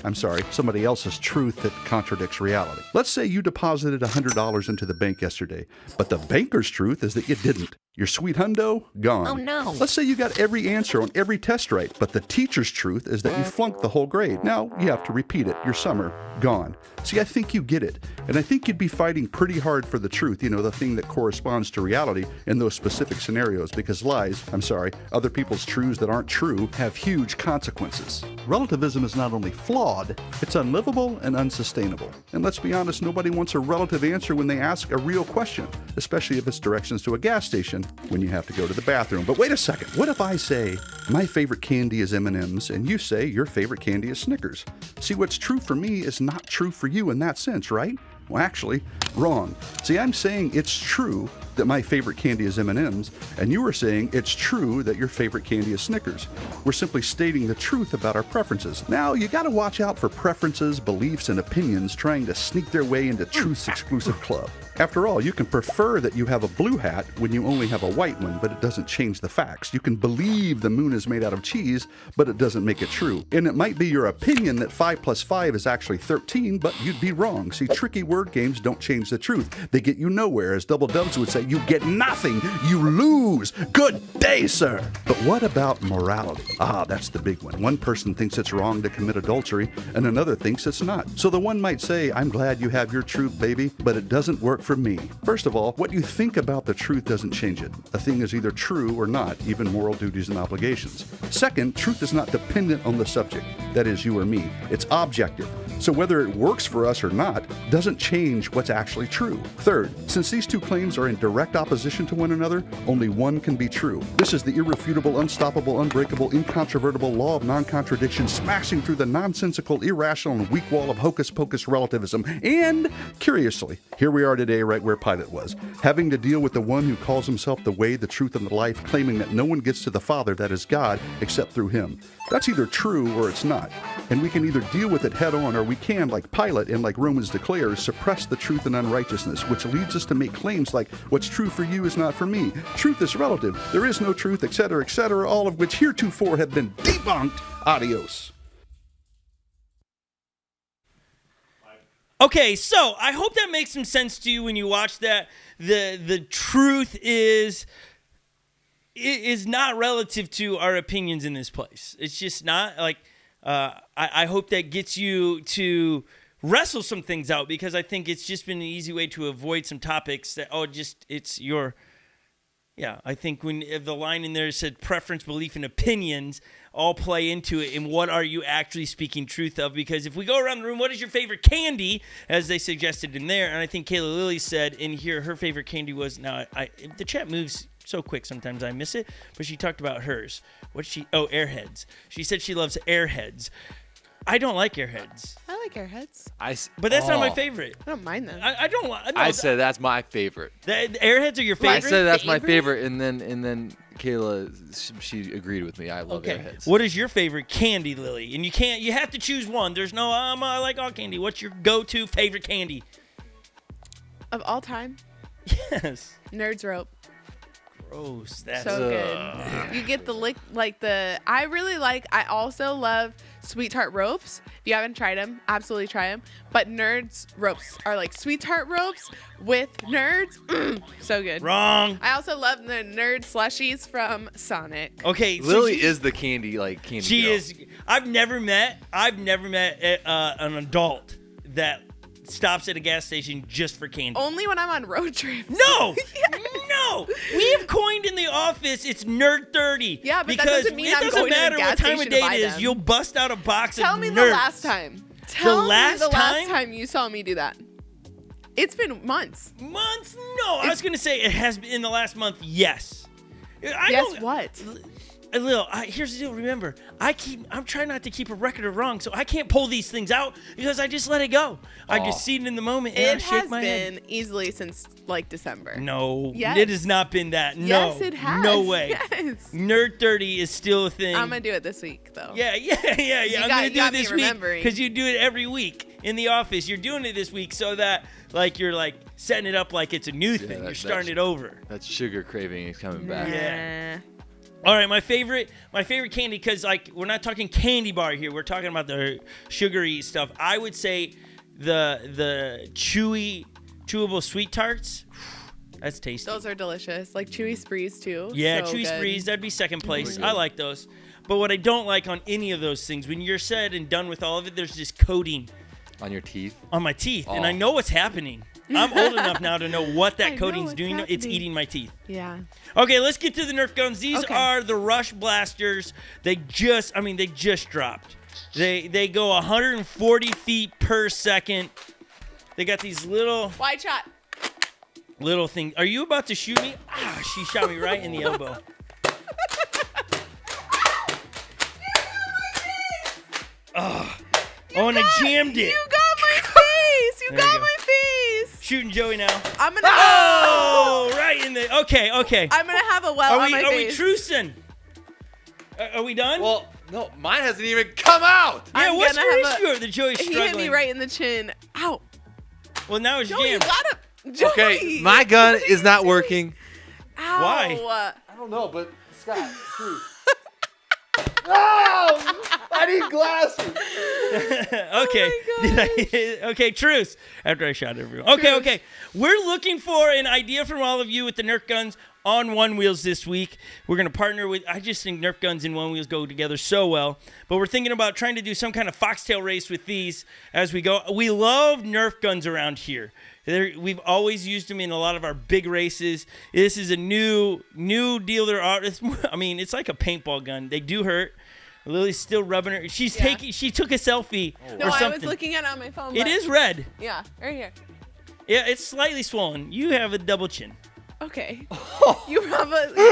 [SPEAKER 4] somebody else's truth that contradicts reality. Let's say you deposited $100 into the bank yesterday, but the banker's truth is that you didn't. Your sweet hundo, gone.
[SPEAKER 5] Oh no.
[SPEAKER 4] Let's say you got every answer on every test right, but the teacher's truth is that you flunked the whole grade. Now you have to repeat it. Your summer, gone. See, I think you get it. And I think you'd be fighting pretty hard for the truth, the thing that corresponds to reality in those specific scenarios, because lies, other people's truths that aren't true, have huge consequences. Relativism is not only flawed, it's unlivable and unsustainable. And let's be honest, nobody wants a relative answer when they ask a real question, especially if it's directions to a gas station when you have to go to the bathroom. But wait a second, what if I say, my favorite candy is M&M's, and you say your favorite candy is Snickers? See, what's true for me is not true for you in that sense, right? Well, actually, wrong. See, I'm saying it's true that my favorite candy is M&M's, and you are saying it's true that your favorite candy is Snickers. We're simply stating the truth about our preferences. Now, you gotta watch out for preferences, beliefs, and opinions trying to sneak their way into truth's exclusive club. After all, you can prefer that you have a blue hat when you only have a white one, but it doesn't change the facts. You can believe the moon is made out of cheese, but it doesn't make it true. And it might be your opinion that 5 plus 5 is actually 13, but you'd be wrong. See, tricky word games don't change the truth. They get you nowhere. As Double Dubs would say, you get nothing. You lose. Good day, sir. But what about morality? That's the big one. One person thinks it's wrong to commit adultery, and another thinks it's not. So the one might say, I'm glad you have your truth, baby, but it doesn't work for me. First of all, what you think about the truth doesn't change it. A thing is either true or not, even moral duties and obligations. Second, truth is not dependent on the subject, that is, you or me. It's objective. So whether it works for us or not doesn't change what's actually true. Third, since these two claims are in direct opposition to one another, only one can be true. This is the irrefutable, unstoppable, unbreakable, incontrovertible law of non-contradiction, smashing through the nonsensical, irrational, and weak wall of hocus-pocus relativism. And, curiously, here we are today right where Pilate was, having to deal with the one who calls himself the way, the truth, and the life, claiming that no one gets to the Father, that is God, except through him. That's either true or it's not. And we can either deal with it head on, or we can, like Pilate and like Romans declares, suppress the truth and unrighteousness, which leads us to make claims like, what's true for you is not for me. Truth is relative. There is no truth, etc., all of which heretofore have been debunked. Adios.
[SPEAKER 1] Okay, so I hope that makes some sense to you when you watch that. The truth is not relative to our opinions in this place. It's just not. Like, I hope that gets you to wrestle some things out, because I think it's just been an easy way to avoid some topics that, it's your... Yeah, I think when the line in there said preference, belief, and opinions all play into it, and what are you actually speaking truth of? Because if we go around the room, what is your favorite candy, as they suggested in there? And I think Kayla Lilly said in here her favorite candy was, the chat moves so quick sometimes I miss it, but she talked about hers. Airheads. She said she loves Airheads. I don't like Airheads.
[SPEAKER 2] I like Airheads.
[SPEAKER 1] But that's not my favorite.
[SPEAKER 2] I don't mind them.
[SPEAKER 1] I don't like.
[SPEAKER 3] I said that's my favorite.
[SPEAKER 1] The Airheads are your favorite?
[SPEAKER 3] I said that's my favorite, and then Kayla, she agreed with me. I love Airheads.
[SPEAKER 1] What is your favorite candy, Lily? And you have to choose one. There's no, I like all candy. What's your go-to favorite candy?
[SPEAKER 2] Of all time?
[SPEAKER 1] Yes.
[SPEAKER 2] Nerds Rope.
[SPEAKER 1] Gross. That's
[SPEAKER 2] so good. You get the lick, I also love, Sweet Tart ropes. If you haven't tried them, absolutely try them. But Nerds ropes are like Sweet Tart ropes with Nerds. So good.
[SPEAKER 1] Wrong.
[SPEAKER 2] I also love the Nerd slushies from Sonic.
[SPEAKER 1] Okay, so
[SPEAKER 3] Lily is the candy
[SPEAKER 1] She
[SPEAKER 3] girl.
[SPEAKER 1] is. I've never met an adult that stops at a gas station just for candy.
[SPEAKER 2] Only when I'm on road trips.
[SPEAKER 1] No,
[SPEAKER 2] Yes.
[SPEAKER 1] no. We have coined in the office. It's Nerd 30.
[SPEAKER 2] Yeah, but that
[SPEAKER 1] because
[SPEAKER 2] doesn't mean
[SPEAKER 1] it
[SPEAKER 2] I'm
[SPEAKER 1] doesn't
[SPEAKER 2] going to the
[SPEAKER 1] matter
[SPEAKER 2] gas
[SPEAKER 1] what time of
[SPEAKER 2] station
[SPEAKER 1] day
[SPEAKER 2] to buy
[SPEAKER 1] it is.
[SPEAKER 2] them.
[SPEAKER 1] You'll bust out a box
[SPEAKER 2] Tell
[SPEAKER 1] of
[SPEAKER 2] me
[SPEAKER 1] Nerds.
[SPEAKER 2] the last time. Tell me
[SPEAKER 1] last
[SPEAKER 2] the last
[SPEAKER 1] time?
[SPEAKER 2] time you saw me do that. It's been months.
[SPEAKER 1] Months? No, I was gonna say it has been in the last month. Yes.
[SPEAKER 2] Guess what?
[SPEAKER 1] Lil, here's the deal. Remember, I'm trying not to keep a record of wrong, so I can't pull these things out because I just let it go. I just see it in the moment and I
[SPEAKER 2] It
[SPEAKER 1] shake
[SPEAKER 2] has
[SPEAKER 1] my
[SPEAKER 2] been
[SPEAKER 1] head.
[SPEAKER 2] easily since like December.
[SPEAKER 1] No,
[SPEAKER 2] Yes.
[SPEAKER 1] it has not been that. No,
[SPEAKER 2] Yes, it has.
[SPEAKER 1] no way.
[SPEAKER 2] Yes.
[SPEAKER 1] Nerd 30 is still a thing.
[SPEAKER 2] I'm gonna do it this week though.
[SPEAKER 1] Yeah. I'm gonna do
[SPEAKER 2] got
[SPEAKER 1] it
[SPEAKER 2] me
[SPEAKER 1] this week
[SPEAKER 2] remembering.
[SPEAKER 1] because you do it every week in the office. You're doing it this week so that you're setting it up like it's a new thing. You're starting it over.
[SPEAKER 3] That sugar craving is coming back.
[SPEAKER 1] Yeah. All right, my favorite candy, because we're not talking candy bar here. We're talking about the sugary stuff. I would say the chewable sweet tarts. That's tasty.
[SPEAKER 2] Those are delicious. Like Chewy Sprees too.
[SPEAKER 1] Yeah,
[SPEAKER 2] So
[SPEAKER 1] Chewy
[SPEAKER 2] good.
[SPEAKER 1] Sprees, that'd be second place.
[SPEAKER 3] good.
[SPEAKER 1] I like those. But what I don't like on any of those things, when you're said and done with all of it, there's this coating
[SPEAKER 3] On your teeth.
[SPEAKER 1] on my teeth, and
[SPEAKER 3] Oh.
[SPEAKER 1] I know what's happening. I'm old enough now to know what
[SPEAKER 2] I
[SPEAKER 1] that
[SPEAKER 2] know
[SPEAKER 1] coating's
[SPEAKER 2] what's
[SPEAKER 1] doing. It's
[SPEAKER 2] happening.
[SPEAKER 1] eating my teeth.
[SPEAKER 2] Yeah.
[SPEAKER 1] Okay, let's get to the Nerf guns. These
[SPEAKER 2] Okay.
[SPEAKER 1] are the Rush Blasters. They just dropped. They go 140 feet per second. They got these little
[SPEAKER 2] Wide shot.
[SPEAKER 1] things. Are you about to shoot me? Ah, she shot me right in the elbow. Oh, and I jammed it.
[SPEAKER 2] You got my face. You
[SPEAKER 1] There you
[SPEAKER 2] got
[SPEAKER 1] go.
[SPEAKER 2] my face.
[SPEAKER 1] Shooting Joey now.
[SPEAKER 2] I'm gonna.
[SPEAKER 1] Oh, right in the. Okay.
[SPEAKER 2] I'm gonna have a well on my
[SPEAKER 1] Are we
[SPEAKER 2] face.
[SPEAKER 1] trucing? Are we done?
[SPEAKER 3] Well, no, mine hasn't even come out.
[SPEAKER 1] yeah.
[SPEAKER 2] I'm
[SPEAKER 1] What's
[SPEAKER 2] gonna
[SPEAKER 1] your
[SPEAKER 2] have
[SPEAKER 1] issue? The Joey's
[SPEAKER 2] He
[SPEAKER 1] struggling.
[SPEAKER 2] hit me right in the chin. Ow.
[SPEAKER 1] Well, now it's
[SPEAKER 2] Joey, you
[SPEAKER 1] jammed.
[SPEAKER 2] gotta. Joey.
[SPEAKER 3] Okay, my gun is not working.
[SPEAKER 2] Ow.
[SPEAKER 1] Why?
[SPEAKER 3] I don't know, but Scott, truth. No! I need glasses.
[SPEAKER 1] Okay. Okay, truce. After I shot everyone. Okay. We're looking for an idea from all of you with the Nerf guns on One Wheels this week. We're going to partner with, I just think Nerf guns and One Wheels go together so well. But we're thinking about trying to do some kind of foxtail race with these as we go. We love Nerf guns around here. We've always used them in a lot of our big races. This is a new deal. It's like a paintball gun. They do hurt. Lily's still rubbing her. She took a selfie
[SPEAKER 2] No,
[SPEAKER 1] or something.
[SPEAKER 2] I was looking at it on my phone.
[SPEAKER 1] It
[SPEAKER 2] but-
[SPEAKER 1] is red.
[SPEAKER 2] Yeah, right here.
[SPEAKER 1] Yeah, it's slightly swollen. You have a double chin.
[SPEAKER 2] Okay. You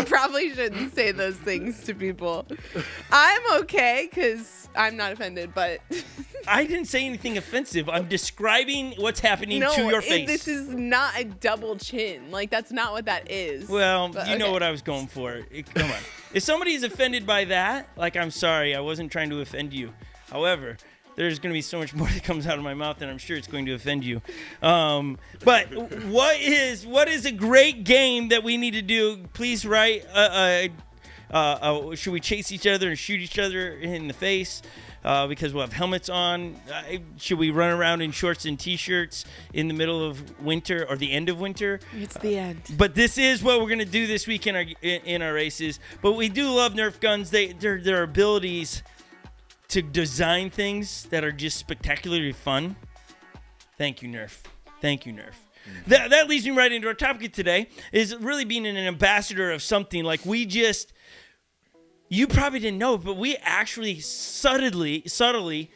[SPEAKER 2] probably shouldn't say those things to people. I'm okay because I'm not offended, but
[SPEAKER 1] I didn't say anything offensive. I'm describing what's happening to your face.
[SPEAKER 2] this is not a double chin. Like that's not what that is.
[SPEAKER 1] Well,
[SPEAKER 2] But,
[SPEAKER 1] you know
[SPEAKER 2] okay.
[SPEAKER 1] what I was going for. Come on. If somebody is offended by that, I'm sorry. I wasn't trying to offend you. However, there's going to be so much more that comes out of my mouth, and I'm sure it's going to offend you. But what is a great game that we need to do? Please write. Should we chase each other and shoot each other in the face? Because we'll have helmets on. Should we run around in shorts and t-shirts in the middle of winter or the end of winter?
[SPEAKER 2] It's the end.
[SPEAKER 1] But this is what we're gonna do this week in our races. But we do love Nerf guns. Their abilities to design things that are just spectacularly fun. Thank you, Nerf. Thank you, Nerf. That leads me right into our topic today, is really being an ambassador of something. You probably didn't know, but we actually subtly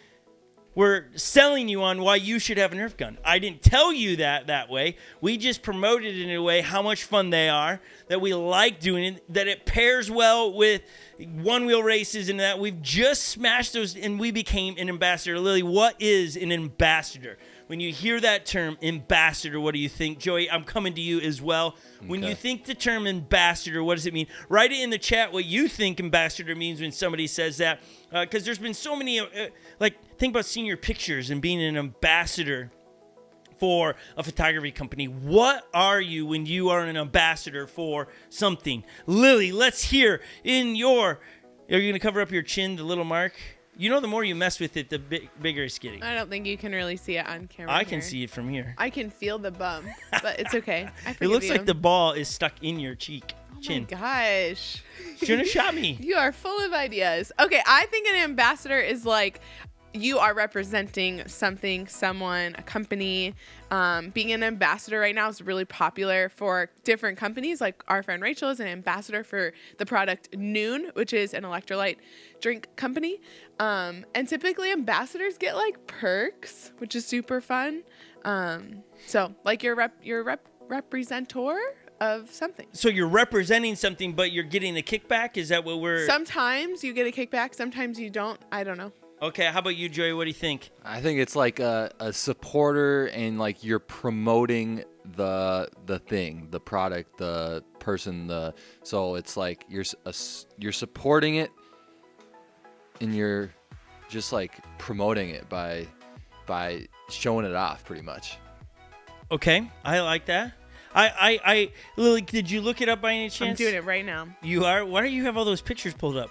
[SPEAKER 1] were selling you on why you should have a Nerf gun. I didn't tell you that way. We just promoted it in a way how much fun they are, that we like doing it, that it pairs well with one-wheel races, and that we've just smashed those, and we became an ambassador. Lily, what is an ambassador? When you hear that term, ambassador, what do you think? Joey, I'm coming to you as well. Okay. When you think the term ambassador, what does it mean? Write it in the chat what you think ambassador means when somebody says that. Because there's been so many, think about senior pictures and being an ambassador for a photography company. What are you when you are an ambassador for something? Lily, let's hear are you going to cover up your chin, the little mark? You know, the more you mess with it, the bigger it's getting.
[SPEAKER 2] I don't think you can really see it on camera.
[SPEAKER 1] I can see it from here.
[SPEAKER 2] I can feel the bump, but it's okay.
[SPEAKER 1] It looks like the ball is stuck in your cheek. Chin.
[SPEAKER 2] Oh my gosh.
[SPEAKER 1] Shouldn't have shot me.
[SPEAKER 2] You are full of ideas. Okay, I think an ambassador is like you are representing something, someone, a company. Being an ambassador right now is really popular for different companies. Like our friend Rachel is an ambassador for the product Noon, which is an electrolyte drink company. And typically ambassadors get like perks, which is super fun. So like you're representor of something.
[SPEAKER 1] So you're representing something, but you're getting a kickback? Is that what we're...
[SPEAKER 2] Sometimes you get a kickback. Sometimes you don't. I don't know.
[SPEAKER 1] Okay, how about you, Joey? What do you think?
[SPEAKER 3] I think it's like a supporter, and like you're promoting the thing, the product, the person, so it's like you're supporting it, and you're just like promoting it by showing it off, pretty much.
[SPEAKER 1] Okay, I like that. Lily, did you look it up by any chance?
[SPEAKER 2] I'm doing it right now.
[SPEAKER 1] You are? Why do you have all those pictures pulled up?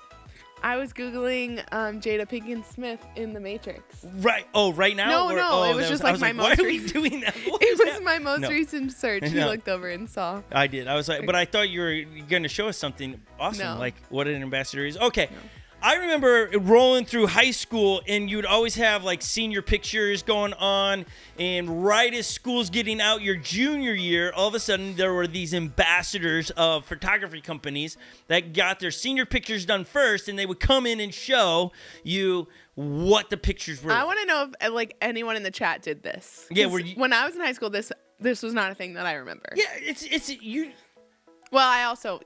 [SPEAKER 2] I was Googling Jada Pinkett Smith in The Matrix.
[SPEAKER 1] Right. Oh, right now?
[SPEAKER 2] No. It was just like my most...
[SPEAKER 1] Why are we doing that?
[SPEAKER 2] It was my most recent search. He looked over and saw.
[SPEAKER 1] I did. I was like, but I thought you were going to show us something awesome, like what an ambassador is. Okay. No. I remember rolling through high school, and you'd always have like senior pictures going on, and right as school's getting out your junior year, all of a sudden there were these ambassadors of photography companies that got their senior pictures done first, and they would come in and show you what the pictures were.
[SPEAKER 2] I want to know if like anyone in the chat did this.
[SPEAKER 1] Yeah,
[SPEAKER 2] when I was in high school, this was not a thing that I remember.
[SPEAKER 1] Yeah, it's you.
[SPEAKER 2] Well, I also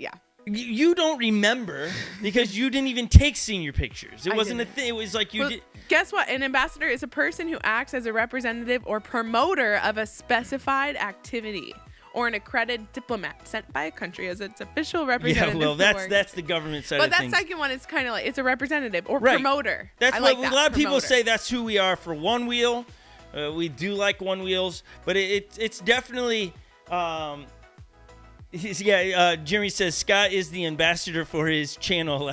[SPEAKER 1] You don't remember because you didn't even take senior pictures. It wasn't a thing. It was like you did.
[SPEAKER 2] Guess what? An ambassador is a person who acts as a representative or promoter of a specified activity, or an accredited diplomat sent by a country as its official representative.
[SPEAKER 1] Yeah, well, that's the government side
[SPEAKER 2] of things.
[SPEAKER 1] But
[SPEAKER 2] that second one is kind of like it's a representative or promoter.
[SPEAKER 1] That's what a lot of people say. That's who we are for One Wheel. We do like One Wheels, but it's definitely. Jeremy says Scott is the ambassador for his channel.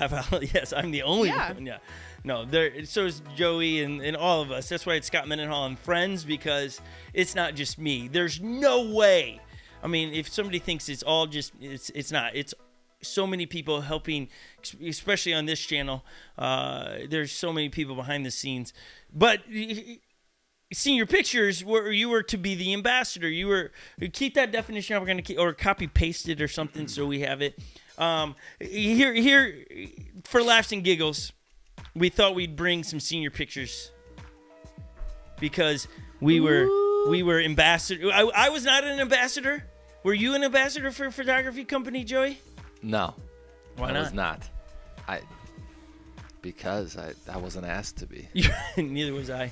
[SPEAKER 1] Yes, I'm the only one. Yeah. No, so is Joey and all of us. That's why it's Scott Mendenhall and Friends, because it's not just me. There's no way. I mean, if somebody thinks it's all just, it's not. It's so many people helping, especially on this channel. There's so many people behind the scenes. But senior pictures, where you were to be the ambassador, you keep that definition. We're gonna or copy paste it or something so we have it. Here for laughs and giggles, we thought we'd bring some senior pictures because we were ambassador. I was not an ambassador. Were you an ambassador for a photography company, Joey?
[SPEAKER 3] No.
[SPEAKER 1] Why not?
[SPEAKER 3] I was not. Because I wasn't asked to be.
[SPEAKER 1] Neither was I.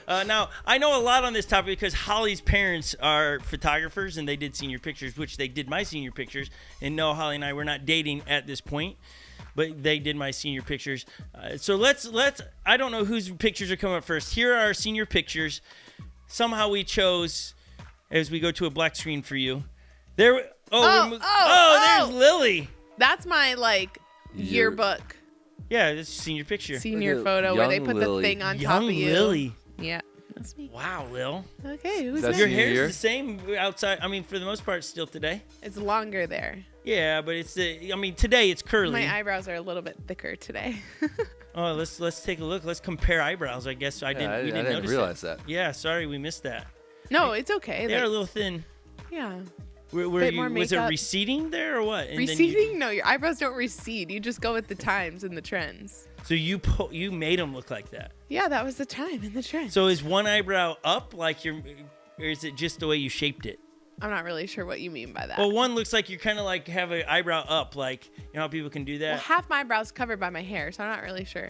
[SPEAKER 1] Now, I know a lot on this topic because Holly's parents are photographers, and they did senior pictures, which they did my senior pictures. And no, Holly and I were not dating at this point, but they did my senior pictures. So let's. I don't know whose pictures are coming up first. Here are our senior pictures. Somehow we chose, as we go to a black screen for you. There. There's Lily.
[SPEAKER 2] That's my yearbook.
[SPEAKER 1] Yeah, this is senior picture.
[SPEAKER 2] Senior photo where they put
[SPEAKER 3] Lily.
[SPEAKER 2] the thing on top of you.
[SPEAKER 1] Young Lily.
[SPEAKER 2] Yeah, that's me.
[SPEAKER 1] Wow, Lil.
[SPEAKER 2] Okay, who's
[SPEAKER 3] That's
[SPEAKER 2] next?
[SPEAKER 1] Your hair's the same outside. I mean, for the most part, still today.
[SPEAKER 2] It's longer there.
[SPEAKER 1] Yeah, but today it's curly.
[SPEAKER 2] My eyebrows are a little bit thicker today.
[SPEAKER 1] Oh, let's take a look. Let's compare eyebrows. I guess we didn't
[SPEAKER 3] realize that.
[SPEAKER 1] Yeah, sorry, we missed that.
[SPEAKER 2] No, it's okay.
[SPEAKER 1] They're a little thin.
[SPEAKER 2] Yeah.
[SPEAKER 1] Was it receding there or what? And
[SPEAKER 2] receding? No, your eyebrows don't recede. You just go with the times and the trends.
[SPEAKER 1] So you made them look like that.
[SPEAKER 2] Yeah, that was the time and the trend.
[SPEAKER 1] So is one eyebrow up or is it just the way you shaped it?
[SPEAKER 2] I'm not really sure what you mean by that.
[SPEAKER 1] Well, one looks like you kind of like have an eyebrow up, like you know how people can do that.
[SPEAKER 2] Well, half my eyebrow's covered by my hair, so I'm not really sure.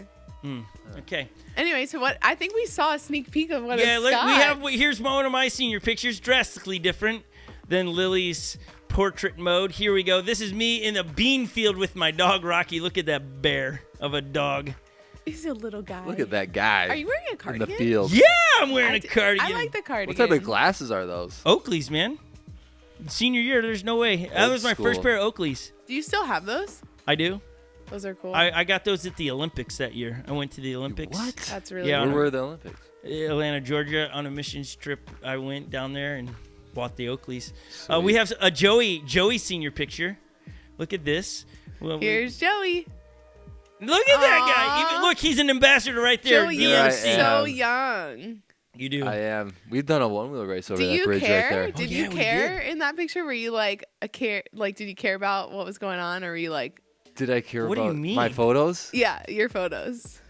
[SPEAKER 1] Okay.
[SPEAKER 2] Anyway, so what? I think we saw a sneak peek of what it's got.
[SPEAKER 1] we have. Here's one of my senior pictures, drastically different than Lily's portrait mode. Here we go. This is me in a bean field with my dog Rocky. Look at that bear of a dog.
[SPEAKER 2] He's a little guy.
[SPEAKER 3] Look at that guy.
[SPEAKER 2] Are you wearing a cardigan?
[SPEAKER 3] In the field.
[SPEAKER 1] Yeah, I'm wearing a cardigan.
[SPEAKER 2] I like the cardigan.
[SPEAKER 3] What type of glasses are those?
[SPEAKER 1] Oakley's, man. Senior year, there's no way. That was my first pair of Oakleys.
[SPEAKER 2] Do you still have those?
[SPEAKER 1] I do.
[SPEAKER 2] Those are cool.
[SPEAKER 1] I got those at the Olympics that year. I went to the Olympics.
[SPEAKER 3] What?
[SPEAKER 2] That's really
[SPEAKER 1] Yeah,
[SPEAKER 2] cool.
[SPEAKER 3] Where were the Olympics?
[SPEAKER 1] Atlanta, Georgia, on a missions trip. I went down there and bought the Oakleys.
[SPEAKER 3] Sweet.
[SPEAKER 1] We have a Joey senior picture. Look at this. Well,
[SPEAKER 2] Here's Joey.
[SPEAKER 1] look at that guy.
[SPEAKER 2] Aw.
[SPEAKER 1] Even, look, he's an ambassador right there.
[SPEAKER 2] Joey, you
[SPEAKER 3] Yeah,
[SPEAKER 2] are
[SPEAKER 3] I
[SPEAKER 2] so
[SPEAKER 3] am.
[SPEAKER 2] young.
[SPEAKER 1] You do.
[SPEAKER 3] I am. We've done a one-wheel race over
[SPEAKER 2] Do
[SPEAKER 3] that
[SPEAKER 2] you
[SPEAKER 3] bridge
[SPEAKER 2] care?
[SPEAKER 3] right there.
[SPEAKER 2] Did
[SPEAKER 1] yeah,
[SPEAKER 2] you
[SPEAKER 1] we
[SPEAKER 2] care in that picture? Were you like a care? Like, did you care about what was going on, or were you like,
[SPEAKER 3] Did I care
[SPEAKER 1] What do you
[SPEAKER 3] about
[SPEAKER 1] mean?
[SPEAKER 3] my photos?
[SPEAKER 2] yeah, your photos?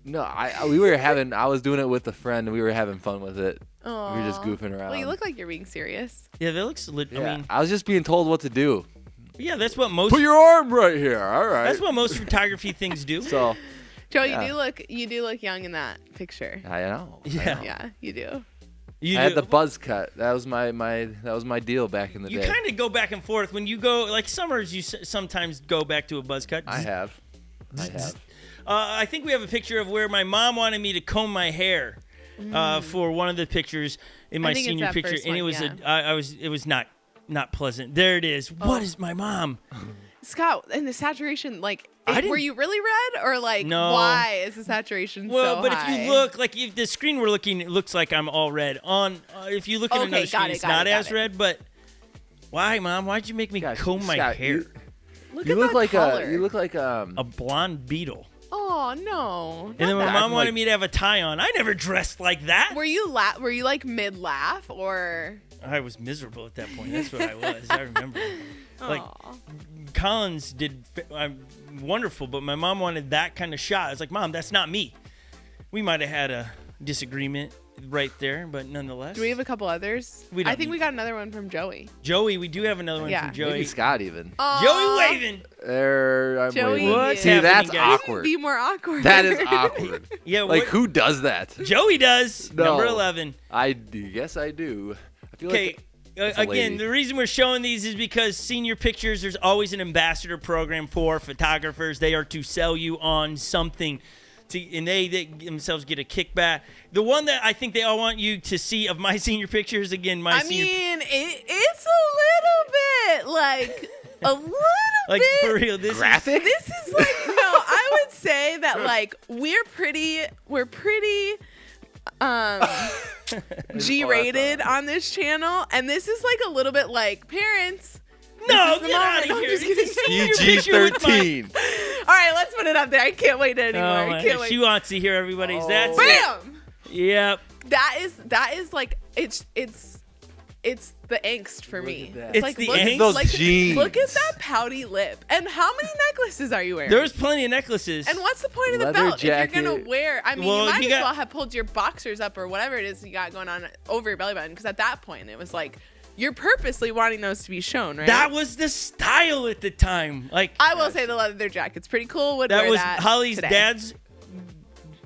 [SPEAKER 3] No, I was doing it with a friend and we were having fun with it.
[SPEAKER 2] Aww.
[SPEAKER 3] We were just goofing around.
[SPEAKER 2] Well, you look like you're being serious.
[SPEAKER 1] Yeah, that looks.
[SPEAKER 3] Yeah, I was just being told what to do.
[SPEAKER 1] Yeah, that's what most.
[SPEAKER 3] Put your arm right here. All right.
[SPEAKER 1] That's what most photography things do.
[SPEAKER 3] So,
[SPEAKER 2] Joe,
[SPEAKER 3] Yeah.
[SPEAKER 2] you do look young in that picture.
[SPEAKER 3] I know.
[SPEAKER 1] Yeah.
[SPEAKER 2] Yeah, you do.
[SPEAKER 1] You
[SPEAKER 3] I had
[SPEAKER 1] do.
[SPEAKER 3] the buzz cut. That was my deal back in the
[SPEAKER 1] You
[SPEAKER 3] day.
[SPEAKER 1] kind of go back and forth when you go. Like summers, you sometimes go back to a buzz cut.
[SPEAKER 3] I have.
[SPEAKER 1] I think we have a picture of where my mom wanted me to comb my hair for one of the pictures in my
[SPEAKER 2] think it's
[SPEAKER 1] senior
[SPEAKER 2] that
[SPEAKER 1] picture,
[SPEAKER 2] first
[SPEAKER 1] and it
[SPEAKER 2] one,
[SPEAKER 1] was
[SPEAKER 2] yeah.
[SPEAKER 1] it was not pleasant. There it is. What
[SPEAKER 2] Oh.
[SPEAKER 1] is my mom?
[SPEAKER 2] Scott, and the saturation, like,
[SPEAKER 1] I didn't-
[SPEAKER 2] were you really red, or like,
[SPEAKER 1] No.
[SPEAKER 2] why is the saturation
[SPEAKER 1] Well,
[SPEAKER 2] so
[SPEAKER 1] but
[SPEAKER 2] high?
[SPEAKER 1] if you look, like if the screen we're looking, it looks like I'm all red. On if you look at
[SPEAKER 2] Okay,
[SPEAKER 1] another
[SPEAKER 2] got
[SPEAKER 1] screen,
[SPEAKER 2] it,
[SPEAKER 1] it's
[SPEAKER 2] got it,
[SPEAKER 1] not
[SPEAKER 2] got
[SPEAKER 1] as
[SPEAKER 2] it.
[SPEAKER 1] red. But why, Mom? Why'd you make me
[SPEAKER 3] Gosh,
[SPEAKER 1] comb my
[SPEAKER 3] Scott,
[SPEAKER 1] hair?
[SPEAKER 2] look
[SPEAKER 3] You
[SPEAKER 2] at
[SPEAKER 3] look
[SPEAKER 2] that
[SPEAKER 3] like
[SPEAKER 2] color.
[SPEAKER 3] you look like
[SPEAKER 1] A blonde beetle.
[SPEAKER 2] Oh no!
[SPEAKER 1] And then
[SPEAKER 2] not
[SPEAKER 1] my
[SPEAKER 2] that.
[SPEAKER 1] mom wanted
[SPEAKER 3] like-
[SPEAKER 1] me to have a tie on. I never dressed like that.
[SPEAKER 2] Were you like mid laugh or?
[SPEAKER 1] I was miserable at that point. That's what I was. I remember. Like
[SPEAKER 2] Aw.
[SPEAKER 1] Collins did wonderful, but my mom wanted that kind of shot. I was like, Mom, that's not me. We might have had a disagreement right there, but nonetheless.
[SPEAKER 2] Do we have a couple others?
[SPEAKER 1] We don't
[SPEAKER 2] I think
[SPEAKER 1] need-
[SPEAKER 2] we got another one from Joey.
[SPEAKER 1] Joey, we do have another one
[SPEAKER 2] Yeah.
[SPEAKER 1] from Joey.
[SPEAKER 3] maybe Scott even.
[SPEAKER 2] Aw.
[SPEAKER 1] Joey waving.
[SPEAKER 3] There, I'm
[SPEAKER 2] Joey,
[SPEAKER 3] waving.
[SPEAKER 2] What's
[SPEAKER 3] See,
[SPEAKER 1] happening,
[SPEAKER 3] that's
[SPEAKER 1] guys?
[SPEAKER 3] awkward.
[SPEAKER 2] Be more awkward.
[SPEAKER 3] That is awkward.
[SPEAKER 1] Yeah,
[SPEAKER 3] Like,
[SPEAKER 1] what-
[SPEAKER 3] who does that?
[SPEAKER 1] Joey does.
[SPEAKER 3] No.
[SPEAKER 1] Number 11.
[SPEAKER 3] I do. Yes, I do. I feel
[SPEAKER 1] Okay.
[SPEAKER 3] like it's a
[SPEAKER 1] Again,
[SPEAKER 3] lady.
[SPEAKER 1] the reason we're showing these is because senior pictures, there's always an ambassador program for photographers. They are to sell you on something, and they themselves get a kickback. The one that I think they all want you to see of my senior pictures, again, my
[SPEAKER 2] I
[SPEAKER 1] senior
[SPEAKER 2] mean, it's a little bit like a little
[SPEAKER 1] like
[SPEAKER 2] bit
[SPEAKER 1] for real. This
[SPEAKER 3] graphic.
[SPEAKER 2] This is like no. I would say that like we're pretty G-rated on this channel, and this is like a little bit like parents.
[SPEAKER 1] No,
[SPEAKER 2] This is the
[SPEAKER 1] get out
[SPEAKER 2] moment.
[SPEAKER 1] of
[SPEAKER 2] No, I'm
[SPEAKER 1] here.
[SPEAKER 2] just
[SPEAKER 1] It's a
[SPEAKER 2] kidding.
[SPEAKER 1] senior picture with my-
[SPEAKER 3] PG-13.
[SPEAKER 2] All right, let's put it up there. I can't wait anymore.
[SPEAKER 1] Oh,
[SPEAKER 2] I
[SPEAKER 1] my-
[SPEAKER 2] can't wait.
[SPEAKER 1] she wants to hear everybody's.
[SPEAKER 3] Oh.
[SPEAKER 1] That's it.
[SPEAKER 2] Bam!
[SPEAKER 1] Yep.
[SPEAKER 2] That is like it's the angst for me.
[SPEAKER 3] that.
[SPEAKER 1] It's
[SPEAKER 2] like
[SPEAKER 1] the
[SPEAKER 2] look,
[SPEAKER 1] angst?
[SPEAKER 3] Those
[SPEAKER 2] like,
[SPEAKER 3] jeans.
[SPEAKER 2] Look at that pouty lip. And how many necklaces are you wearing?
[SPEAKER 1] There's plenty of necklaces.
[SPEAKER 2] And what's the point of the
[SPEAKER 3] Leather
[SPEAKER 2] belt if you're gonna
[SPEAKER 3] jacket.
[SPEAKER 2] wear? I mean,
[SPEAKER 1] Well,
[SPEAKER 2] you might
[SPEAKER 1] you
[SPEAKER 2] as
[SPEAKER 1] got-
[SPEAKER 2] well have pulled your boxers up or whatever it is you got going on over your belly button, because at that point it was like you're purposely wanting those to be shown, right?
[SPEAKER 1] That was the style at the time. Like
[SPEAKER 2] I will say the leather jacket's pretty cool. Would
[SPEAKER 1] that
[SPEAKER 2] wear
[SPEAKER 1] was
[SPEAKER 2] that
[SPEAKER 1] Holly's
[SPEAKER 2] today.
[SPEAKER 1] dad's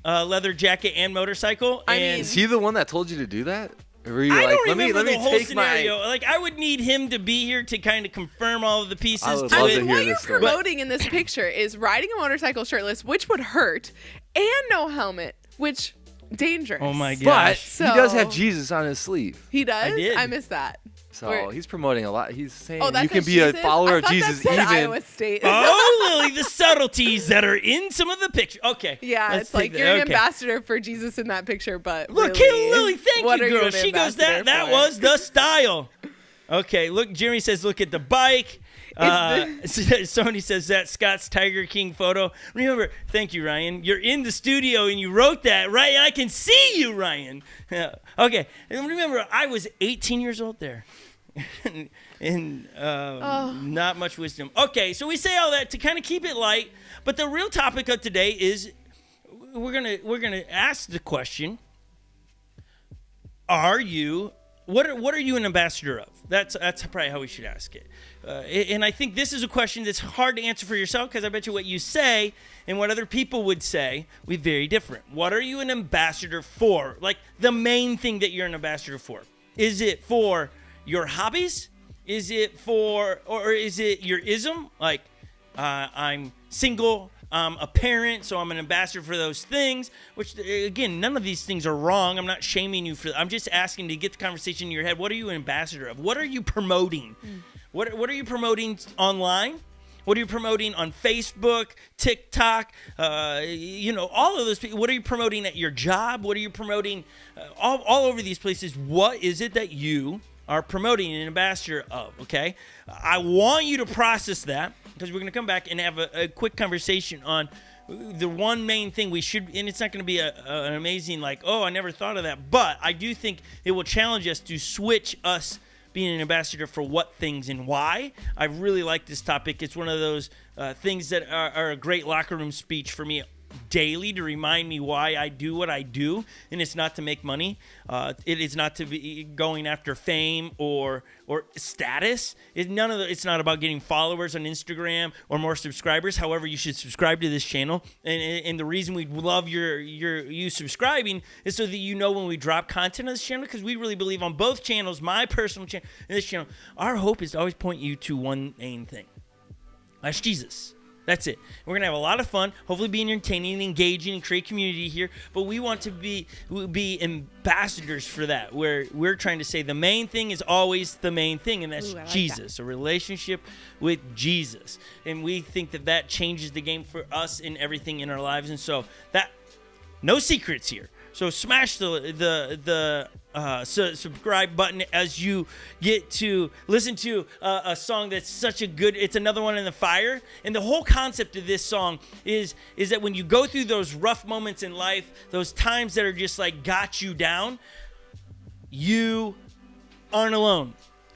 [SPEAKER 1] leather jacket and motorcycle.
[SPEAKER 2] I
[SPEAKER 1] and
[SPEAKER 2] mean-
[SPEAKER 3] Is he the one that told you to do that? Or were you
[SPEAKER 1] I
[SPEAKER 3] like,
[SPEAKER 1] don't remember
[SPEAKER 3] let me
[SPEAKER 1] the whole
[SPEAKER 3] take
[SPEAKER 1] scenario.
[SPEAKER 3] my.
[SPEAKER 1] Like I would need him to be here to kind of confirm all of the pieces
[SPEAKER 3] I would
[SPEAKER 1] to
[SPEAKER 3] love
[SPEAKER 1] it.
[SPEAKER 3] to hear
[SPEAKER 2] What you're
[SPEAKER 3] this story.
[SPEAKER 2] promoting in this picture is riding a motorcycle shirtless, which would hurt, and no helmet, which dangerous.
[SPEAKER 1] Oh my
[SPEAKER 3] But
[SPEAKER 1] gosh.
[SPEAKER 3] he does have
[SPEAKER 2] So-
[SPEAKER 3] Jesus on his sleeve.
[SPEAKER 2] He does.
[SPEAKER 1] I did.
[SPEAKER 2] missed that.
[SPEAKER 3] So
[SPEAKER 2] Where-
[SPEAKER 3] he's promoting a lot. He's saying
[SPEAKER 2] Oh, that's
[SPEAKER 3] you can
[SPEAKER 2] what
[SPEAKER 3] be a
[SPEAKER 2] Jesus?
[SPEAKER 3] follower
[SPEAKER 2] I
[SPEAKER 3] of
[SPEAKER 2] thought
[SPEAKER 3] Jesus
[SPEAKER 2] that said
[SPEAKER 3] even.
[SPEAKER 2] Iowa State.
[SPEAKER 1] Oh, Lily, the subtleties that are in some of the pictures. Okay.
[SPEAKER 2] Yeah,
[SPEAKER 1] let's
[SPEAKER 2] it's like
[SPEAKER 1] take
[SPEAKER 2] you're
[SPEAKER 1] that.
[SPEAKER 2] an
[SPEAKER 1] Okay.
[SPEAKER 2] ambassador for Jesus in that picture, but
[SPEAKER 1] Look,
[SPEAKER 2] really,
[SPEAKER 1] Lily, thank
[SPEAKER 2] what
[SPEAKER 1] you,
[SPEAKER 2] are
[SPEAKER 1] girl.
[SPEAKER 2] an
[SPEAKER 1] She goes,
[SPEAKER 2] ambassador
[SPEAKER 1] that
[SPEAKER 2] for?
[SPEAKER 1] was the style. Okay, look, Jeremy says, look at the bike. Sony says that Scott's Tiger King photo. Remember, thank you, Ryan. You're in the studio and you wrote that, right? I can see you, Ryan. Yeah. Okay, and remember, I was 18 years old there. and not much wisdom. Okay, so we say all that to kind of keep it light, but the real topic of today is we're gonna ask the question: Are you what are you an ambassador of? That's probably how we should ask it. And I think this is a question that's hard to answer for yourself, because I bet you what you say and what other people would say would be very different. What are you an ambassador for? Like the main thing that you're an ambassador for. Is it for your hobbies? Is it for, or is it your ism? Like, I'm single, I'm a parent, so I'm an ambassador for those things, which, again, none of these things are wrong. I'm not shaming you for that. I'm just asking to get the conversation in your head. What are you an ambassador of? What are you promoting? What are you promoting online? What are you promoting on Facebook, TikTok, all of those people? What are you promoting at your job? What are you promoting all over these places? What is it that you are promoting an ambassador of, okay? I want you to process that because we're going to come back and have a quick conversation on the one main thing we should, and it's not going to be an amazing I never thought of that, but I do think it will challenge us to switch us being an ambassador for what things and why. I really like this topic. It's one of those things that are a great locker room speech for me daily to remind me why I do what I do, and it's not to make money. It is not to be going after fame or status. It's not about getting followers on Instagram or more subscribers. However, you should subscribe to this channel, and the reason we love you subscribing is so that you know when we drop content on this channel, because we really believe on both channels, my personal channel and this channel, our hope is to always point you to one main thing. That's Jesus. That's it. We're going to have a lot of fun, hopefully being entertaining and engaging and create community here, but we want to be ambassadors for that, where we're trying to say the main thing is always the main thing, and that's Jesus, a relationship with Jesus. And we think that changes the game for us in everything in our lives, and so no secrets here. So smash the subscribe button as you get to listen to a song that's such a good. It's another one in the fire. And the whole concept of this song is that when you go through those rough moments in life, those times that are just got you down, you aren't alone.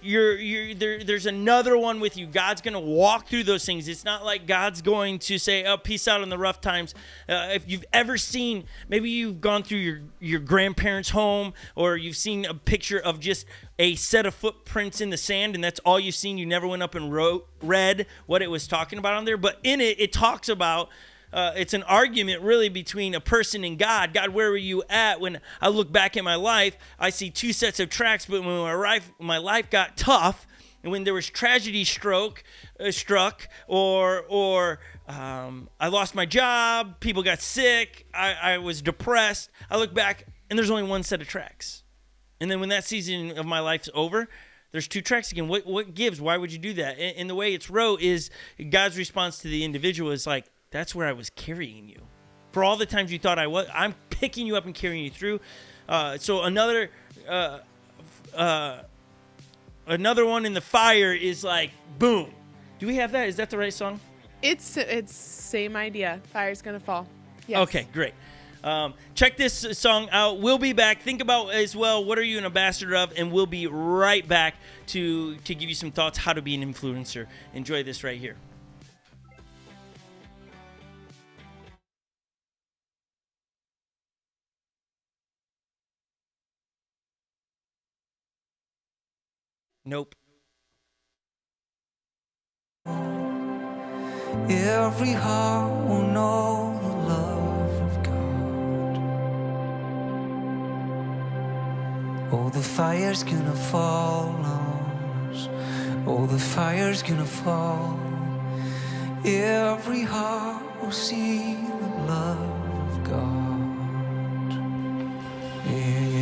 [SPEAKER 1] There's another one with you. God's going to walk through those things. It's not like God's going to say, oh, peace out in the rough times. If you've ever seen, maybe you've gone through your grandparents' home, or you've seen a picture of just a set of footprints in the sand, and that's all you've seen. You never went up and read what it was talking about on there. But in it talks about, it's an argument really between a person and God. God, where were you at when I look back at my life? I see two sets of tracks, but when my life got tough, and when there was tragedy struck, or I lost my job, people got sick, I was depressed, I look back and there's only one set of tracks. And then when that season of my life's over, there's two tracks again. What gives? Why would you do that? And the way it's wrote is God's response to the individual is that's where I was carrying you. For all the times you thought I was, I'm picking you up and carrying you through. So another one in the fire is boom. Do we have that? Is that the right song?
[SPEAKER 2] It's same idea. Fire's gonna fall. Yes.
[SPEAKER 1] Okay, great. Check this song out. We'll be back. Think about as well, what are you an ambassador of? And we'll be right back to give you some thoughts how to be an influencer. Enjoy this right here. Nope.
[SPEAKER 5] Every heart will know the love of God. Oh, the fire's gonna fall on us. Oh, the fire's gonna fall. Every heart will see the love of God. Yeah.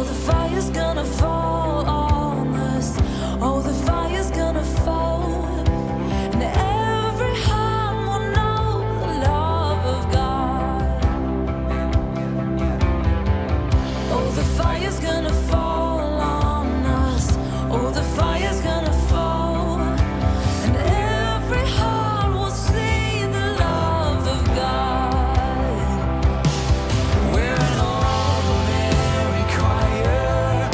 [SPEAKER 5] Oh, the fire's gonna fall on us. Oh, the fire's gonna fall. And every heart will know the love of God. Oh, the fire's gonna fall on us. Oh, the fire's gonna fall. And every heart will see the love of God. We're an ordinary choir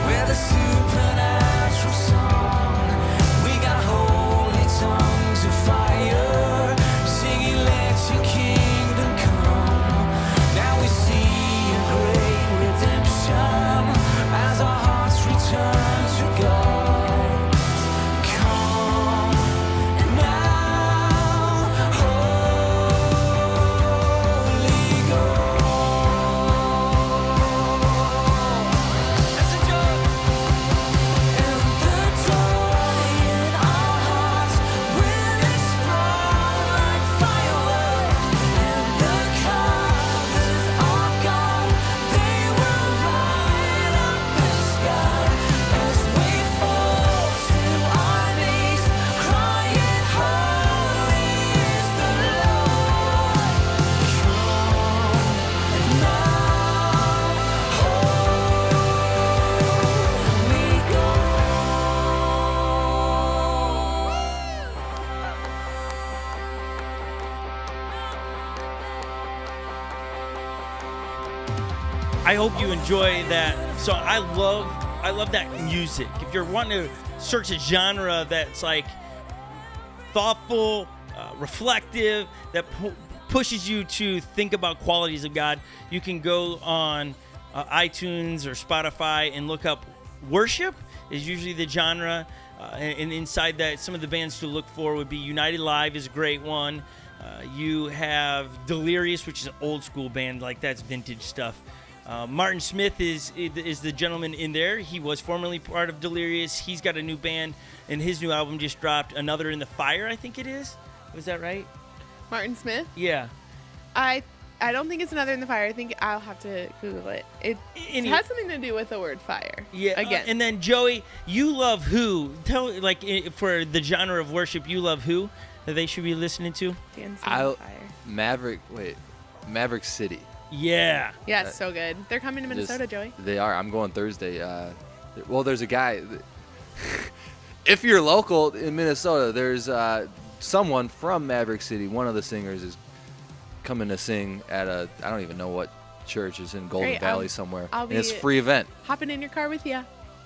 [SPEAKER 5] with a supernatural song. We got holy tongues of fire, singing, let your kingdom come. Now we see a great redemption as our hearts return to God. Come now, Holy Ghost. That's a joy. And the joy in our hearts will explode like fireworks. And the colors of God, they will light up the sky as we fall to our knees, crying, holy is the Lord. Come now, Holy
[SPEAKER 1] I hope you enjoy that. So I love that music. If you're wanting to search a genre that's like thoughtful, reflective, that pushes you to think about qualities of God, you can go on iTunes or Spotify and look up worship is usually the genre. And inside that, some of the bands to look for would be United Live is a great one. You have Delirious, which is an old school band, like that's vintage stuff. Martin Smith is the gentleman in there. He was formerly part of Delirious. He's got a new band, and his new album just dropped, Another in the Fire, I think it is. Was that right?
[SPEAKER 2] Martin Smith.
[SPEAKER 1] Yeah.
[SPEAKER 2] I don't think it's Another in the Fire. I think I'll have to Google it. It has something to do with the word fire.
[SPEAKER 1] Yeah.
[SPEAKER 2] Again.
[SPEAKER 1] And then Joey, you love who? Tell for the genre of worship, you love who that they should be listening to?
[SPEAKER 2] Dancing on Fire.
[SPEAKER 3] Maverick City.
[SPEAKER 1] Yeah.
[SPEAKER 2] Yeah, it's so good. They're coming to Minnesota, Joey.
[SPEAKER 3] They are. I'm going Thursday. Well, there's a guy. If you're local in Minnesota, there's someone from Maverick City. One of the singers is coming to sing at I don't even know what church. It's in Golden
[SPEAKER 2] Great,
[SPEAKER 3] Valley somewhere.
[SPEAKER 2] I'll be
[SPEAKER 3] and it's a free event.
[SPEAKER 2] Hopping in your car with you.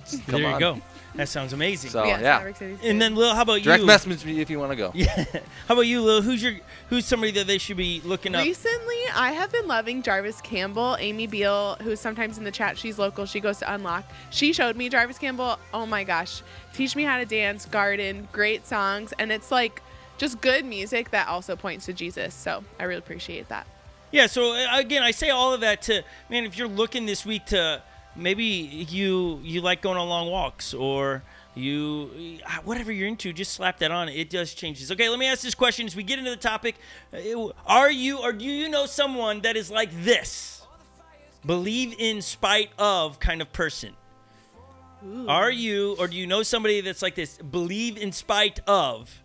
[SPEAKER 3] Come
[SPEAKER 1] there you
[SPEAKER 3] on.
[SPEAKER 1] go. That sounds amazing.
[SPEAKER 3] So
[SPEAKER 2] Yes,
[SPEAKER 3] yeah.
[SPEAKER 2] Maverick City's
[SPEAKER 1] And
[SPEAKER 2] good.
[SPEAKER 1] then Lil, how about
[SPEAKER 3] Direct
[SPEAKER 1] you?
[SPEAKER 3] message me if you want to go.
[SPEAKER 1] Yeah. How about you, Lil? Who's somebody that they should be looking up?
[SPEAKER 2] Recently, I have been loving Jarvis Campbell. Amy Beal, who's sometimes in the chat, she's local. She goes to Unlock. She showed me Jarvis Campbell. Oh my gosh. Teach Me How to Dance, Garden, great songs. And it's like just good music that also points to Jesus. So I really appreciate that.
[SPEAKER 1] Yeah, so again, I say all of that to, man, if you're looking this week to maybe you like going on long walks or you whatever you're into, just slap that on. It does change this. Okay, let me ask this question as we get into the topic. Are you or do you know someone that is like this? Believe in spite of kind of person. Ooh. Are you or do you know somebody that's like this? Believe in spite of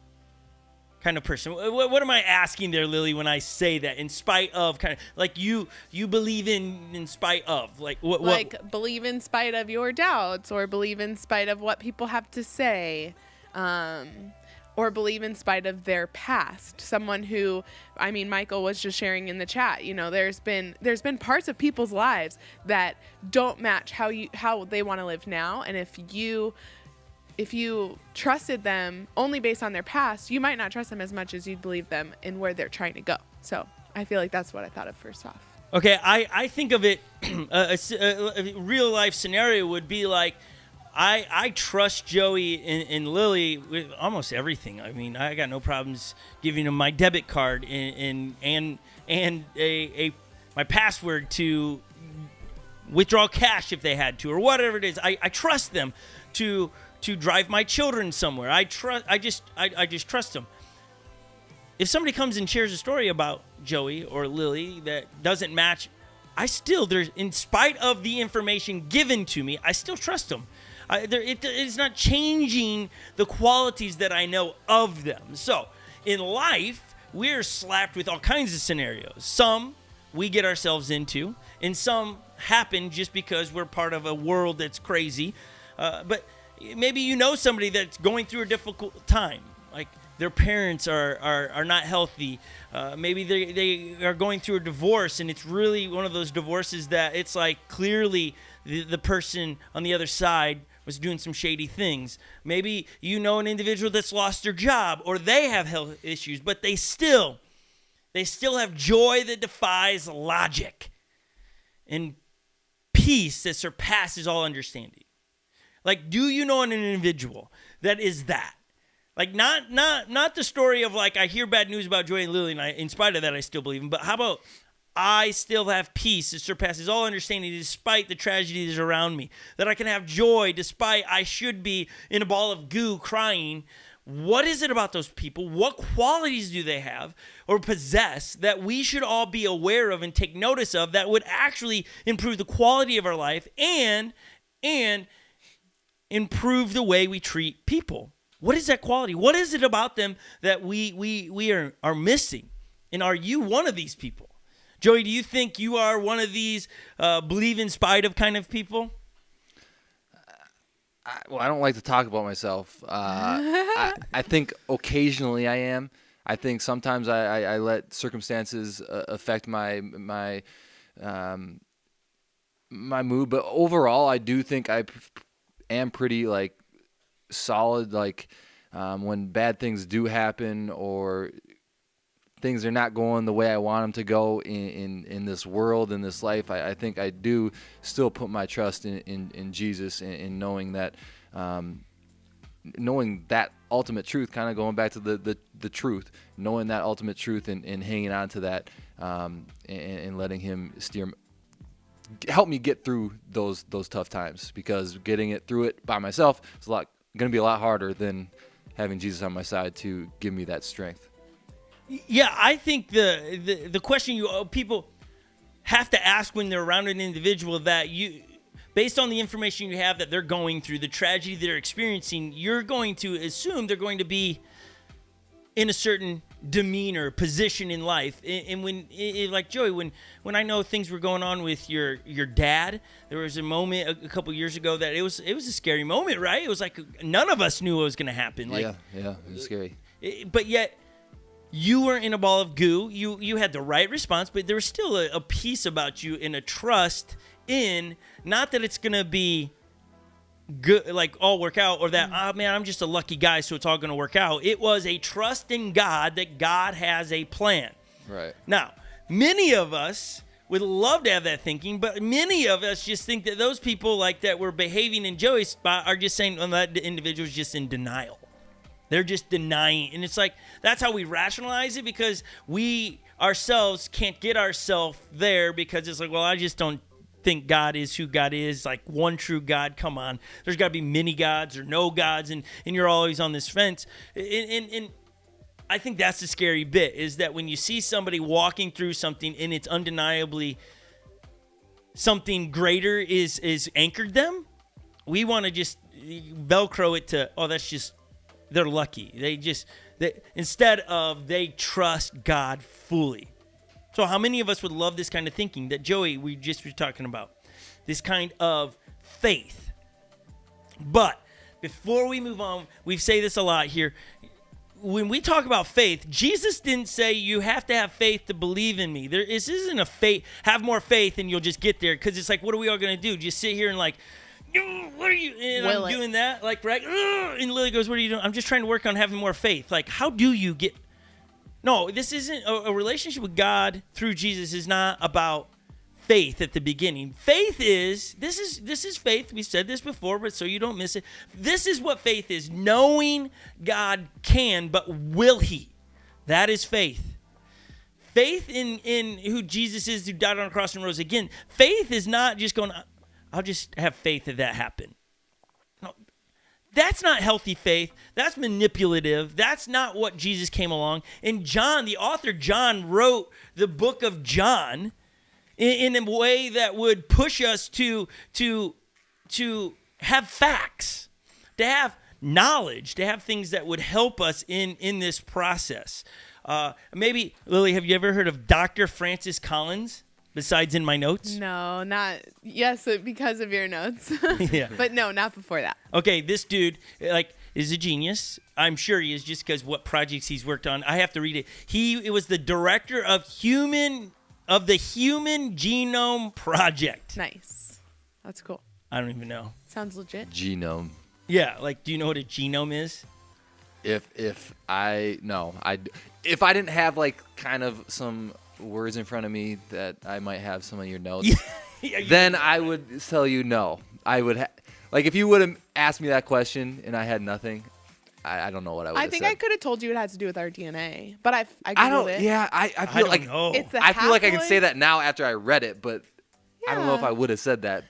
[SPEAKER 1] kind of person. What am I asking there, Lily, when I say that? In spite of, kind of like you believe in spite of, like what?
[SPEAKER 2] Like believe in spite of your doubts, or believe in spite of what people have to say, or believe in spite of their past. Someone who, I mean, Michael was just sharing in the chat. You know, there's been parts of people's lives that don't match how they want to live now, and if you trusted them only based on their past, you might not trust them as much as you'd believe them in where they're trying to go. So I feel like that's what I thought of first off.
[SPEAKER 1] Okay, I think of it, a real life scenario would be like, I trust Joey and Lily with almost everything. I mean, I got no problems giving them my debit card and my password to withdraw cash if they had to, or whatever it is. I trust them to drive my children somewhere. I just trust them. If somebody comes and shares a story about Joey or Lily that doesn't match in spite of the information given to me, I still trust them. It's not changing the qualities that I know of them. So in life, we're slapped with all kinds of scenarios. Some we get ourselves into, and some happen just because we're part of a world that's crazy. But maybe you know somebody that's going through a difficult time, like their parents are not healthy. Maybe they are going through a divorce, and it's really one of those divorces that it's like clearly the person on the other side was doing some shady things. Maybe you know an individual that's lost their job, or they have health issues, but they still have joy that defies logic and peace that surpasses all understanding. Like, do you know an individual that is that? Like, not the story of like, I hear bad news about Joy and Lily, and in spite of that, I still believe him. But how about I still have peace that surpasses all understanding despite the tragedies around me? That I can have joy despite I should be in a ball of goo crying. What is it about those people? What qualities do they have or possess that we should all be aware of and take notice of that would actually improve the quality of our life and improve the way we treat people? What is that quality? What is it about them that we are missing? And are you one of these people? Joey, do you think you are one of these believe in spite of kind of people?
[SPEAKER 3] I don't like to talk about myself. I think occasionally I am. I think sometimes I let circumstances affect my mood. But overall, I do think I am pretty like solid. Like when bad things do happen or things are not going the way I want them to go in this world, in this life, I think I do still put my trust in Jesus and knowing that ultimate truth, kind of going back to the truth, knowing that ultimate truth and hanging on to that and letting him help me get through those tough times, because getting it through it by myself is going to be a lot harder than having Jesus on my side to give me that strength.
[SPEAKER 1] Yeah, I think the question people have to ask when they're around an individual that based on the information you have that they're going through, the tragedy they're experiencing, you're going to assume they're going to be in a certain demeanor, position in life. And when, like Joey, when I know things were going on with your dad, there was a moment a couple years ago that it was a scary moment, right? It was like none of us knew what was going to happen. Like,
[SPEAKER 3] yeah, it was scary.
[SPEAKER 1] But yet, you were in a ball of goo. You had the right response, but there was still a peace about you and a trust in, not that it's going to be good, like all work out, or that, oh man, I'm just a lucky guy, so it's all going to work out. It was a trust in God that God has a plan.
[SPEAKER 3] Right. Now,
[SPEAKER 1] many of us would love to have that thinking, but many of us just think that those people like that were behaving in Joey's spot are just saying, well, that individual's just in denial. They're just denying. And it's like, that's how we rationalize it, because we ourselves can't get ourselves there, because it's like, well, I just don't think God is who God is, like one true God. Come on. There's got to be many gods or no gods, and you're always on this fence. And I think that's the scary bit, is that when you see somebody walking through something and it's undeniably something greater is anchored them, we want to just Velcro it to, oh, that's just, they're lucky. Instead of they trust God fully. So how many of us would love this kind of thinking that Joey, we just were talking about? This kind of faith. But before we move on, we say this a lot here. When we talk about faith, Jesus didn't say you have to have faith to believe in me. This isn't a faith, have more faith and you'll just get there. Because it's like, what are we all going to do? Just sit here and like, what are you? And I'm doing that, like, right? And Lily goes, what are you doing? I'm just trying to work on having more faith. Like, how do you get? No, this isn't a relationship with God through Jesus is not about faith at the beginning. Faith is, this is faith. We said this before, but so you don't miss it. This is what faith is. Knowing God can, but will he? That is faith. Faith in who Jesus is, who died on the cross and rose again. Faith is not just going, I'll just have faith that happened. No, that's not healthy faith. That's manipulative. That's not what Jesus came along. And John, the author John, wrote the book of John in a way that would push us to have facts, to have knowledge, to have things that would help us in this process. Maybe, Lily, have you ever heard of Dr. Francis Collins? Besides in my notes?
[SPEAKER 2] No, not yes, because of your notes.
[SPEAKER 1] Yeah.
[SPEAKER 2] But no, not before that.
[SPEAKER 1] Okay, this dude is a genius. I'm sure he is, just because what projects he's worked on. I have to read it. It was the director of the Human Genome Project.
[SPEAKER 2] Nice. That's cool.
[SPEAKER 1] I don't even know.
[SPEAKER 2] Sounds legit.
[SPEAKER 3] Genome.
[SPEAKER 1] Yeah, do you know what a genome is?
[SPEAKER 3] If I didn't have kind of some words in front of me that I might have some of your notes, then I would tell you no. I would if you would have asked me that question and I had nothing, I don't know what I would have said.
[SPEAKER 2] I think I could have told you it had to do with our DNA, but I
[SPEAKER 3] don't.
[SPEAKER 2] Googled it.
[SPEAKER 3] Yeah, I feel like
[SPEAKER 2] It's
[SPEAKER 3] I feel like I can say that now after I read it, but I don't know if I would have said that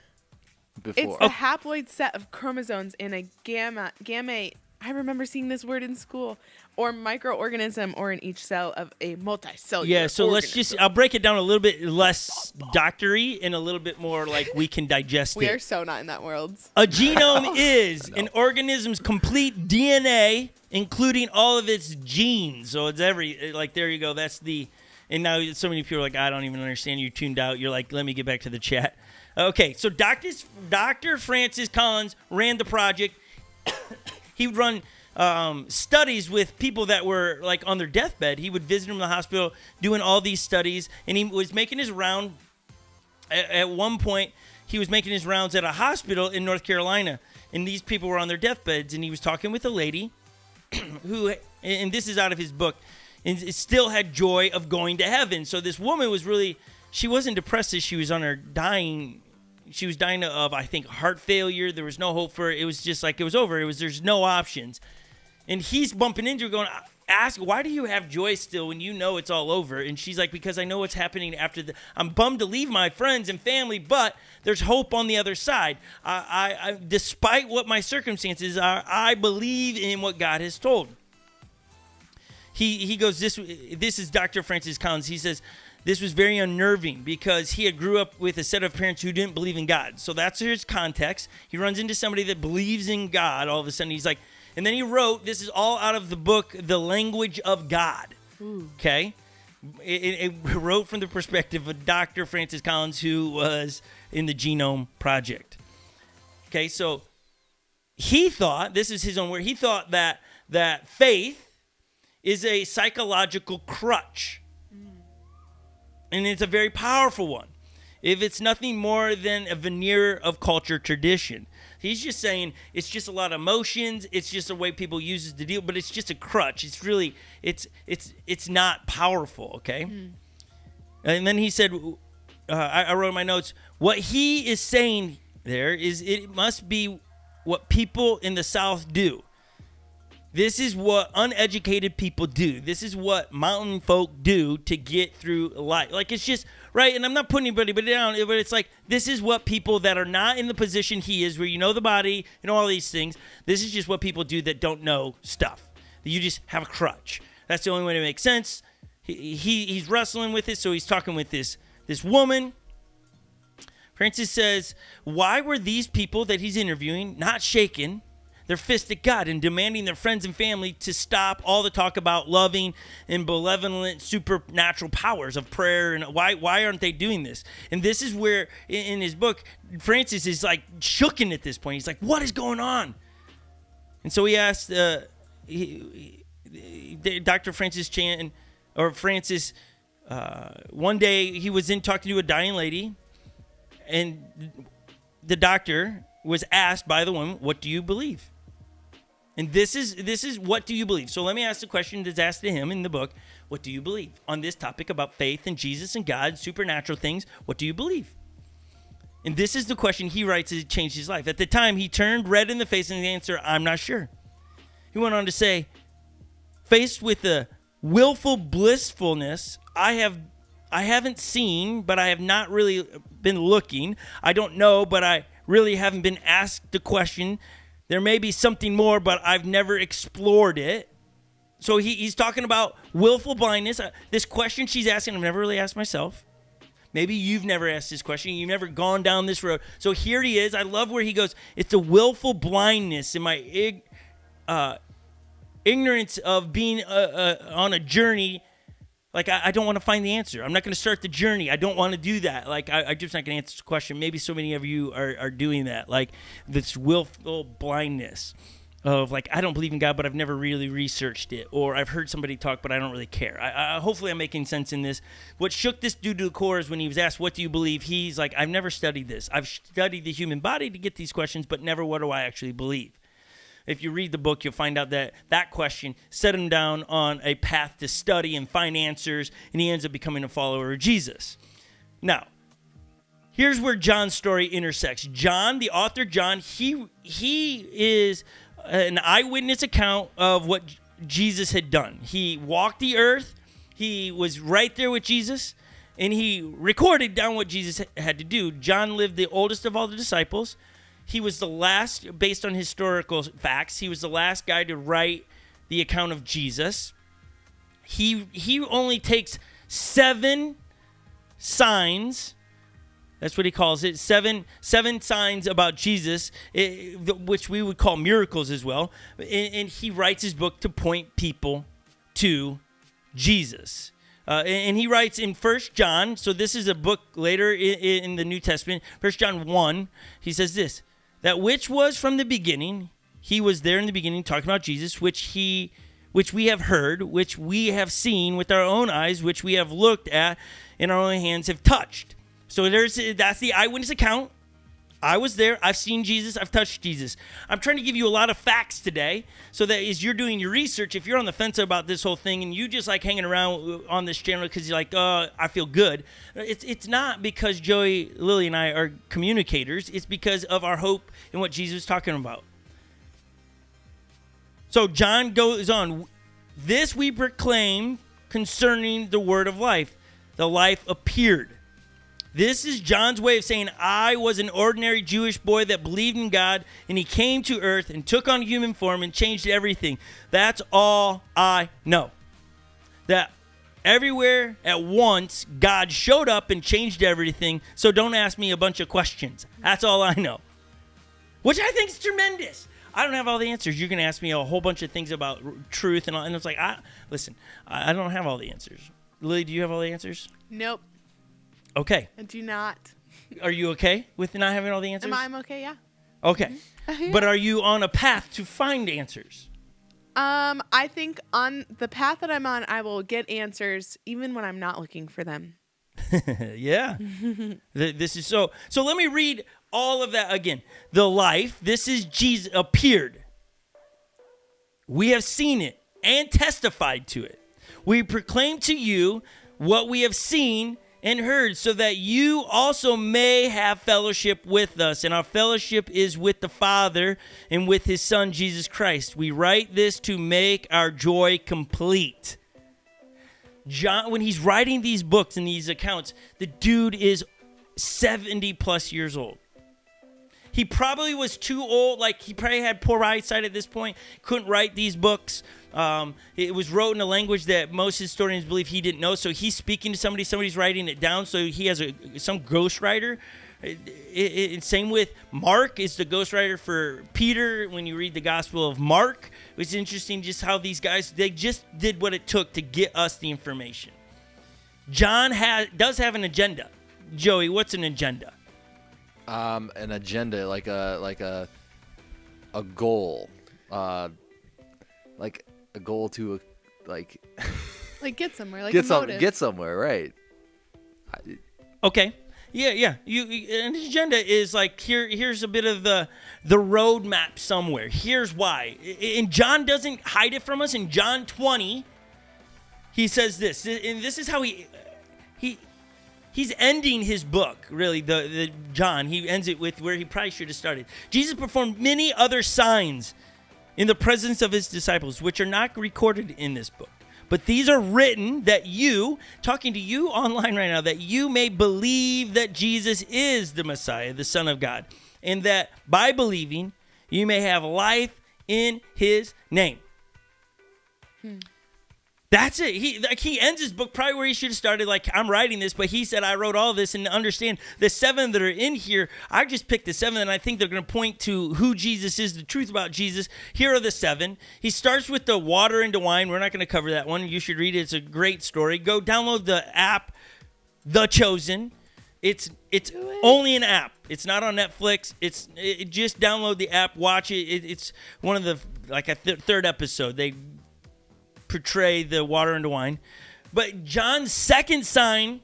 [SPEAKER 3] before.
[SPEAKER 2] It's the haploid set of chromosomes in a gamete. I remember seeing this word in school. Or microorganism, or in each cell of a multicellular.
[SPEAKER 1] Yeah, so
[SPEAKER 2] organism.
[SPEAKER 1] I'll break it down a little bit less doctory and a little bit more we can digest
[SPEAKER 2] We
[SPEAKER 1] it.
[SPEAKER 2] are so not in that world.
[SPEAKER 1] A genome is an organism's complete DNA, including all of its genes. So it's there you go. That's and now so many people are I don't even understand. You tuned out. You're let me get back to the chat. Okay, so Dr. Francis Collins ran the project. He would run studies with people that were on their deathbed. He would visit them in the hospital doing all these studies, and he was making his round. At one point, he was making his rounds at a hospital in North Carolina, and these people were on their deathbeds, and he was talking with a lady who, and this is out of his book, and still had joy of going to heaven. So this woman was she wasn't depressed as she was on her dying. She was dying of, I think, heart failure. There was no hope for her. It was just it was over. There's no options. And he's bumping into her going, ask, why do you have joy still when you know it's all over? And she's like, because I know what's happening after I'm bummed to leave my friends and family, but there's hope on the other side. I despite what my circumstances are, I believe in what God has told. He goes, this is Dr. Francis Collins. He says, this was very unnerving because he had grew up with a set of parents who didn't believe in God. So that's his context. He runs into somebody that believes in God. All of a sudden, he's like, and then he wrote, this is all out of the book, The Language of God. Okay? It wrote from the perspective of Dr. Francis Collins, who was in the Genome Project. Okay, so he thought, this is his own word, he thought that faith is a psychological crutch. And it's a very powerful one. If it's nothing more than a veneer of culture tradition. He's just saying it's just a lot of emotions. It's just a way people use it to deal, but it's just a crutch. It's really, it's not powerful, okay? And then he said, I wrote in my notes, what he is saying there is it must be what people in the South do. This is what uneducated people do. This is what mountain folk do to get through life. It's just, right? And I'm not putting anybody down, but it's this is what people that are not in the position he is, where you know the body, all these things. This is just what people do that don't know stuff. You just have a crutch. That's the only way to make sense. He's wrestling with it, so he's talking with this woman. Francis says, why were these people that he's interviewing not shaken their fist at God and demanding their friends and family to stop all the talk about loving and benevolent supernatural powers of prayer? And why aren't they doing this? And this is where in his book, Francis is shooken at this point. He's like, what is going on? And so he asked Dr. Francis Chan, or Francis, one day he was in talking to a dying lady, and the doctor was asked by the woman, what do you believe? And this is what do you believe? So let me ask the question that's asked to him in the book. What do you believe? On this topic about faith and Jesus and God, supernatural things, what do you believe? And this is the question he writes as it changed his life. At the time, he turned red in the face and the answer, I'm not sure. He went on to say, faced with the willful blissfulness I haven't seen, but I have not really been looking. I don't know, but I really haven't been asked the question. There may be something more, but I've never explored it. So he's talking about willful blindness. This question she's asking, I've never really asked myself. Maybe you've never asked this question. You've never gone down this road. So here he is. I love where he goes, it's the willful blindness in my ignorance of being on a journey. Like, I don't want to find the answer. I'm not going to start the journey. I don't want to do that. Like, I'm just not going to answer the question. Maybe so many of you are doing that. Like, this willful blindness of, like, I don't believe in God, but I've never really researched it. Or I've heard somebody talk, but I don't really care. Hopefully I'm making sense in this. What shook this dude to the core is when he was asked, what do you believe? He's like, I've never studied this. I've studied the human body to get these questions, but never what do I actually believe. If you read the book, you'll find out that question set him down on a path to study and find answers, and he ends up becoming a follower of Jesus. Now, here's where John's story intersects. John, the author John, he is an eyewitness account of what Jesus had done. He walked the earth. He was right there with Jesus, and he recorded down what Jesus had to do. John lived the oldest of all the disciples. He was the last, based on historical facts, he was the last guy to write the account of Jesus. He only takes 7 signs, that's what he calls it, seven signs about Jesus, which we would call miracles as well, and he writes his book to point people to Jesus. And he writes in 1 John, so this is a book later in the New Testament, 1 John 1, he says this, that which was from the beginning, he was there in the beginning talking about Jesus, which we have heard, which we have seen with our own eyes, which we have looked at, and our own hands have touched. So that's the eyewitness account. I was there. I've seen Jesus. I've touched Jesus. I'm trying to give you a lot of facts today so that as you're doing your research, if you're on the fence about this whole thing and you just like hanging around on this channel because you're like, I feel good. It's not because Joey, Lily, and I are communicators. It's because of our hope in what Jesus is talking about. So John goes on. This we proclaim concerning the word of life. The life appeared. This is John's way of saying, I was an ordinary Jewish boy that believed in God, and he came to earth and took on human form and changed everything. That's all I know. That everywhere at once, God showed up and changed everything, so don't ask me a bunch of questions. That's all I know. Which I think is tremendous. I don't have all the answers. You're going to ask me a whole bunch of things about truth, and it's like, listen, I don't have all the answers. Lily, do you have all the answers?
[SPEAKER 2] Nope.
[SPEAKER 1] Okay.
[SPEAKER 2] I do not.
[SPEAKER 1] Are you okay with not having all the answers?
[SPEAKER 2] I'm okay, yeah.
[SPEAKER 1] Okay.
[SPEAKER 2] Mm-hmm.
[SPEAKER 1] But are you on a path to find answers?
[SPEAKER 2] I think on the path that I'm on, I will get answers even when I'm not looking for them.
[SPEAKER 1] Yeah. This is so let me read all of that again. The life, this is Jesus appeared. We have seen it and testified to it. We proclaim to you what we have seen and heard, so that you also may have fellowship with us. And our fellowship is with the Father and with his Son, Jesus Christ. We write this to make our joy complete. John, when he's writing these books and these accounts, the dude is 70 plus years old. He probably was too old. Like, he probably had poor eyesight at this point. Couldn't write these books. It was wrote in a language that most historians believe he didn't know. So he's speaking to somebody. Somebody's writing it down. So he has some ghostwriter. Same with Mark is the ghostwriter for Peter. When you read the Gospel of Mark, it's interesting just how these guys, they just did what it took to get us the information. John does have an agenda. Joey, what's an agenda?
[SPEAKER 3] An agenda, like a goal, like a goal to like
[SPEAKER 2] get somewhere, like
[SPEAKER 3] get somewhere, right?
[SPEAKER 1] Okay, yeah. An agenda is like here's a bit of the roadmap somewhere. Here's why, and John doesn't hide it from us. In John 20, he says this, and this is how He's ending his book, really, the John. He ends it with where he probably should have started. Jesus performed many other signs in the presence of his disciples, which are not recorded in this book. But these are written that you, talking to you online right now, that you may believe that Jesus is the Messiah, the Son of God, and that by believing, you may have life in his name. That's it. He ends his book probably where he should have started, like, I'm writing this, but he said, I wrote all this, and to understand the 7 that are in here, I just picked the 7, and I think they're going to point to who Jesus is, the truth about Jesus. Here are the 7. He starts with the water into wine. We're not going to cover that one. You should read it. It's a great story. Go download the app, The Chosen. It's only an app. It's not on Netflix. Just download the app, watch it. It's one of the, like a third episode. They portray the water into wine. But John's second sign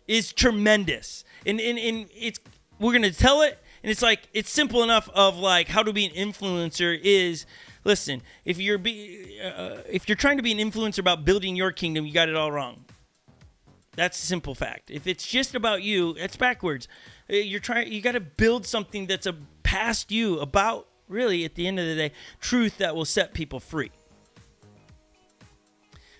[SPEAKER 1] is tremendous. And it's, we're going to tell it, and it's like, it's simple enough of like how to be an influencer is, listen, if you're trying to be an influencer about building your kingdom, you got it all wrong. That's a simple fact. If it's just about you, it's backwards. You got to build something that's past you, about, really, at the end of the day, truth that will set people free.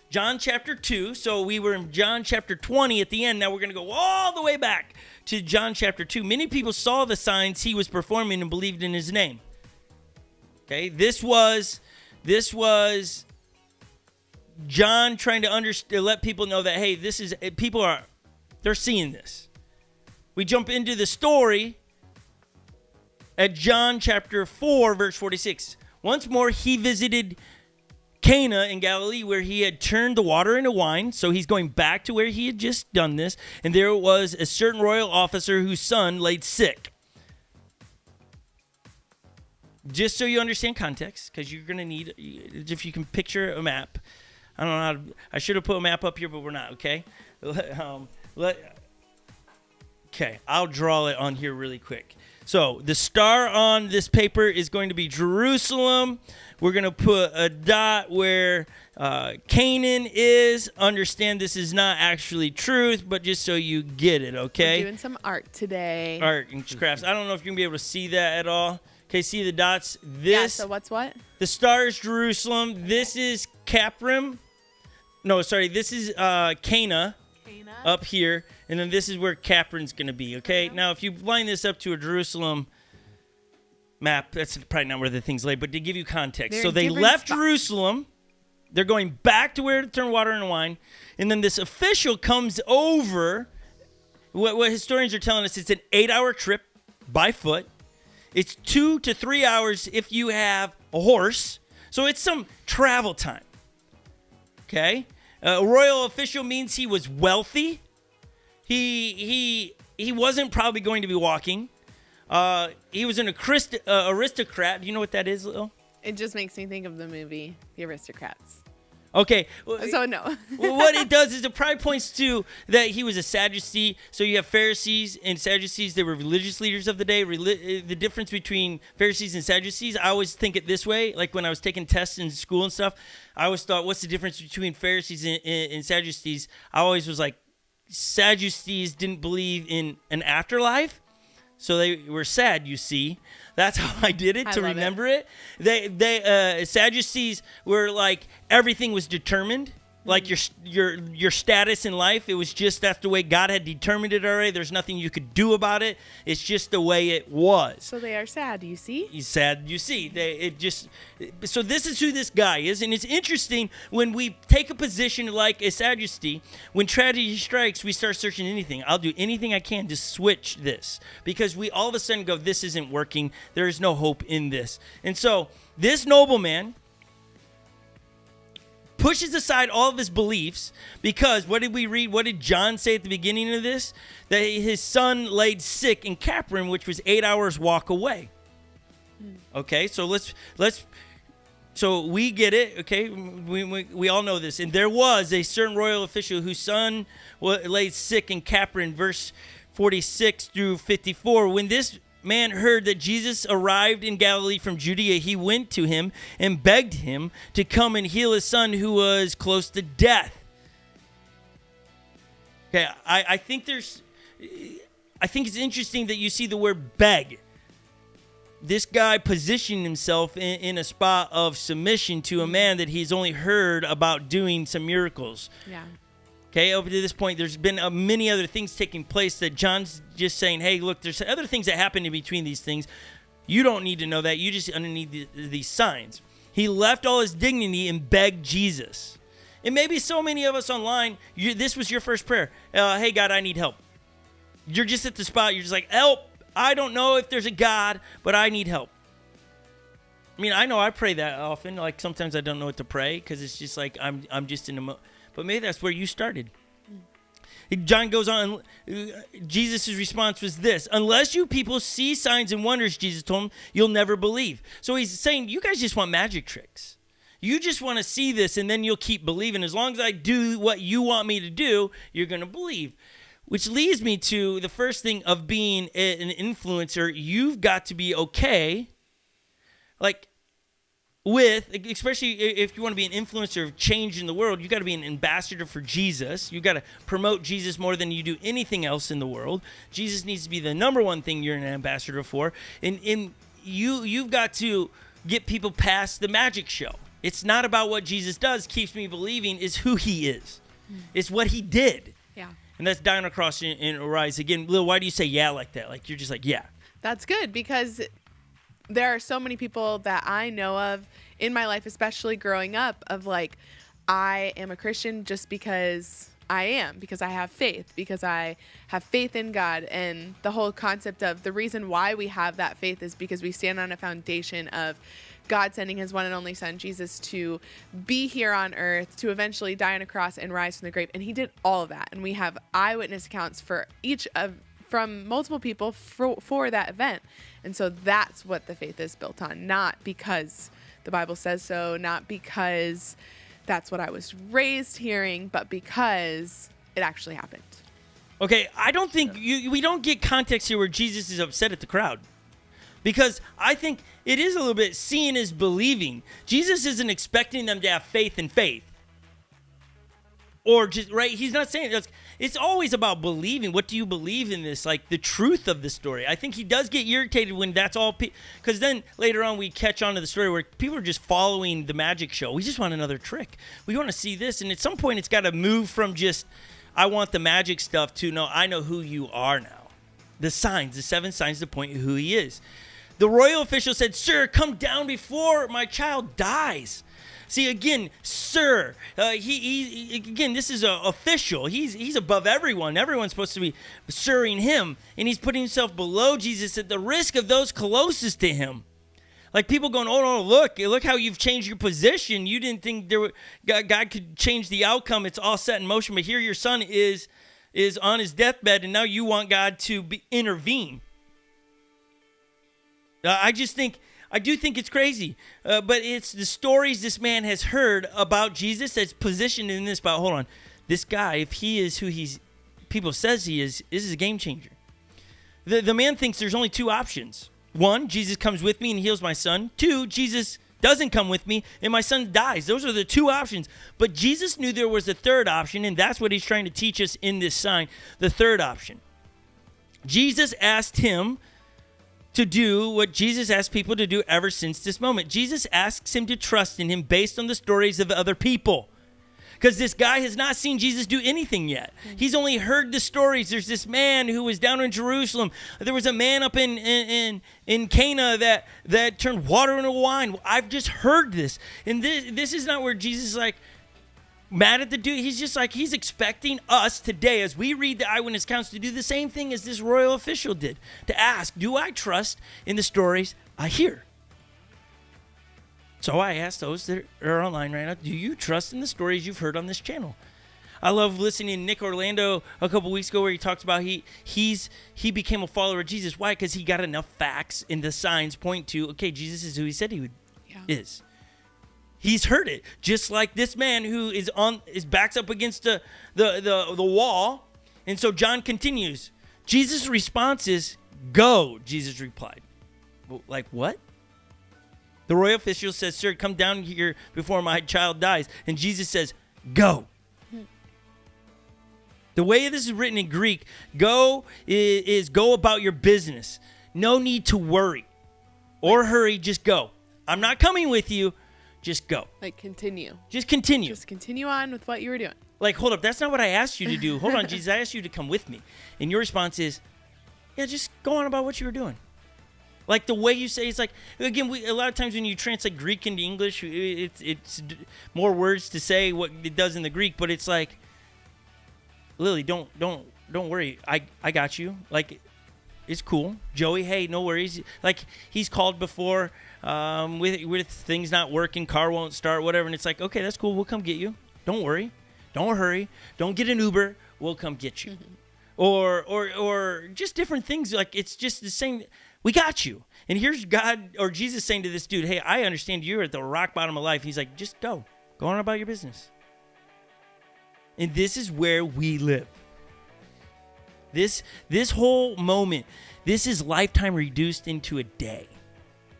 [SPEAKER 1] John chapter 2. So we were in John chapter 20 at the end. Now we're going to go all the way back to John chapter 2. Many people saw the signs he was performing and believed in his name. Okay, this was John trying to let people know that, hey, they're seeing this. We jump into the story at John chapter 4, verse 46. Once more, he visited Cana in Galilee, where he had turned the water into wine. So he's going back to where he had just done this. And there was a certain royal officer whose son laid sick. Just so you understand context, because you're going to need, if you can picture a map. I don't know how to, I should have put a map up here, but we're not, okay? Okay, I'll draw it on here really quick. So the star on this paper is going to be Jerusalem. We're going to put a dot where Canaan is. Understand this is not actually truth, but just so you get it, okay?
[SPEAKER 2] We're doing some art today.
[SPEAKER 1] Art and crafts. I don't know if you're going to be able to see that at all. Okay, see the dots?
[SPEAKER 2] Yeah, so what's what?
[SPEAKER 1] The star is Jerusalem. This is Caprim. No, sorry, this is Cana up here. And then this is where Caprin's going to be, okay? Now, if you line this up to a Jerusalem map, that's probably not where the thing's laid, but to give you context. So they left Jerusalem. They're going back to where to turn water into wine. And then this official comes over. What historians are telling us, it's an 8-hour trip by foot. It's 2 to 3 hours if you have a horse. So it's some travel time. Okay? A royal official means he was wealthy. He wasn't probably going to be walking. He was an aristocrat. Do you know what that is, Lil?
[SPEAKER 2] It just makes me think of the movie The Aristocrats.
[SPEAKER 1] Okay.
[SPEAKER 2] So no.
[SPEAKER 1] Well, what it does is it probably points to that he was a Sadducee. So you have Pharisees and Sadducees. They were religious leaders of the day. The difference between Pharisees and Sadducees, I always think it this way. Like when I was taking tests in school and stuff, I always thought, what's the difference between Pharisees and Sadducees? I always was like, Sadducees didn't believe in an afterlife. So they were sad, you see. That's how I did it to remember it. They Sadducees were like everything was determined, like your status in life. It was just that's the way God had determined it already. There's nothing you could do about it. It's just the way it was.
[SPEAKER 2] So they are sad, you see.
[SPEAKER 1] He's sad, you see. So this is who this guy is, and it's interesting when we take a position like a Sadducee. When tragedy strikes, we start searching anything. I'll do anything I can to switch this because we all of a sudden go, this isn't working. There is no hope in this. And so this nobleman pushes aside all of his beliefs because what did we read? What did John say at the beginning of this? That his son laid sick in Caprim, which was 8 hours walk away. Okay, so so we get it. Okay, we all know this. And there was a certain royal official whose son laid sick in Caprim, verse 46 through 54. When this man heard that Jesus arrived in Galilee from Judea, he went to him and begged him to come and heal his son who was close to death. Okay, I think it's interesting that you see the word beg. This guy positioned himself in a spot of submission to a man that he's only heard about doing some miracles. Yeah. Okay, up to this point, there's been many other things taking place that John's just saying, hey, look, there's other things that happen in between these things. You don't need to know that. You just need these signs. He left all his dignity and begged Jesus. And maybe so many of us online, this was your first prayer. Hey, God, I need help. You're just at the spot. You're just like, help. I don't know if there's a God, but I need help. I mean, I know I pray that often. Like sometimes I don't know what to pray because it's just like I'm just in the but maybe that's where you started. John goes on, Jesus' response was this: unless you people see signs and wonders, Jesus told him, you'll never believe. So he's saying, you guys just want magic tricks. You just want to see this and then you'll keep believing. As long as I do what you want me to do, you're going to believe. Which leads me to the first thing of being an influencer. You've got to be okay, like, with, especially if you want to be an influencer of change in the world, you got to be an ambassador for Jesus. You got to promote Jesus more than you do anything else in the world. Jesus needs to be the number one thing you're an ambassador for. And you've got to get people past the magic show. It's not about what Jesus does, keeps me believing, is who he is. It's what he did.
[SPEAKER 2] Yeah.
[SPEAKER 1] And that's dying on a cross and rise again. Lil, why do you say yeah like that? Like, you're just like, yeah.
[SPEAKER 2] That's good because there are so many people that I know of in my life, especially growing up, of like, I am a Christian just because I am, because I have faith, because I have faith in God. And the whole concept of the reason why we have that faith is because we stand on a foundation of God sending his one and only son, Jesus, to be here on earth, to eventually die on a cross and rise from the grave. And he did all of that. And we have eyewitness accounts for from multiple people for that event. And so that's what the faith is built on, not because the Bible says so, not because that's what I was raised hearing, but because it actually happened.
[SPEAKER 1] Okay, I don't think we don't get context here where Jesus is upset at the crowd. Because I think it is a little bit seeing is believing. Jesus isn't expecting them to have faith in faith. Or just, right? He's not saying that. It's always about believing. What do you believe in this? Like the truth of the story. I think he does get irritated when that's all. Because then later on we catch on to the story where people are just following the magic show. We just want another trick. We want to see this. And at some point it's got to move from just, I want the magic stuff to, no, I know who you are now. The signs, the 7 signs to point to who he is. The royal official said, sir, come down before my child dies. See, again, sir, again, this is an official. He's above everyone. Everyone's supposed to be sirring him, and he's putting himself below Jesus at the risk of those closest to him. Like people going, oh, no, look how you've changed your position. You didn't think God could change the outcome. It's all set in motion. But here your son is on his deathbed, and now you want God to intervene. I do think it's crazy, but it's the stories this man has heard about Jesus that's positioned in this. But hold on, this guy, if he is who people says he is, this is a game changer. The man thinks there's only 2 options. 1, Jesus comes with me and heals my son. 2, Jesus doesn't come with me and my son dies. Those are the 2 options. But Jesus knew there was a third option, and that's what he's trying to teach us in this sign. The third option. Jesus asked him to do what Jesus asked people to do ever since this moment. Jesus asks him to trust in him based on the stories of other people. Because this guy has not seen Jesus do anything yet. He's only heard the stories. There's this man who was down in Jerusalem. There was a man up in Cana that turned water into wine. I've just heard this. And this is not where Jesus is like mad at the dude. He's just like, he's expecting us today, as we read the eyewitness accounts, to do the same thing as this royal official did. To ask, do I trust in the stories I hear? So I asked those that are online right now, do you trust in the stories you've heard on this channel? I love listening to Nick Orlando a couple weeks ago where he talks about he became a follower of Jesus. Why? Because he got enough facts and the signs point to, okay, Jesus is who he said he is. He's heard it, just like this man who is backs up against the wall. And so John continues. Jesus' response is, go, Jesus replied. Well, like what? The royal official says, sir, come down here before my child dies. And Jesus says, go. The way this is written in Greek, go is go about your business. No need to worry or hurry, just go. I'm not coming with you. Just go.
[SPEAKER 2] Like continue.
[SPEAKER 1] Just continue.
[SPEAKER 2] Just continue on with what you were doing.
[SPEAKER 1] Like, hold up, that's not what I asked you to do. Hold on, Jesus, I asked you to come with me. And your response is, yeah, just go on about what you were doing. Like the way you say, it's like, again, a lot of times when you translate Greek into English, it's more words to say what it does in the Greek, but it's like, Lily, don't worry. I got you. Like, it's cool. Joey, hey, no worries. Like, he's called before with things not working, car won't start, whatever, and it's like, okay, that's cool. We'll come get you. Don't worry. Don't hurry. Don't get an Uber. We'll come get you. Or just different things. Like, it's just the same. We got you. And here's God or Jesus saying to this dude, hey, I understand you're at the rock bottom of life. He's like, just go on about your business. And this is where we live. This whole moment, this is lifetime reduced into a day.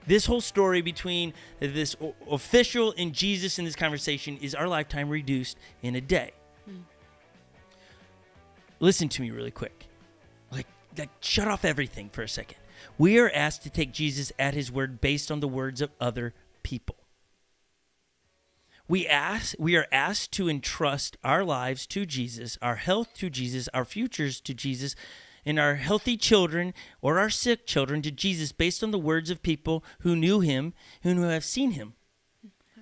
[SPEAKER 1] This whole story between this official and Jesus in this conversation is our lifetime reduced in a day. Listen to me really quick. Like shut off everything for a second. We are asked to take Jesus at his word based on the words of other people. We are asked to entrust our lives to Jesus, our health to Jesus, our futures to Jesus, and our healthy children or our sick children to Jesus based on the words of people who knew him, who have seen him.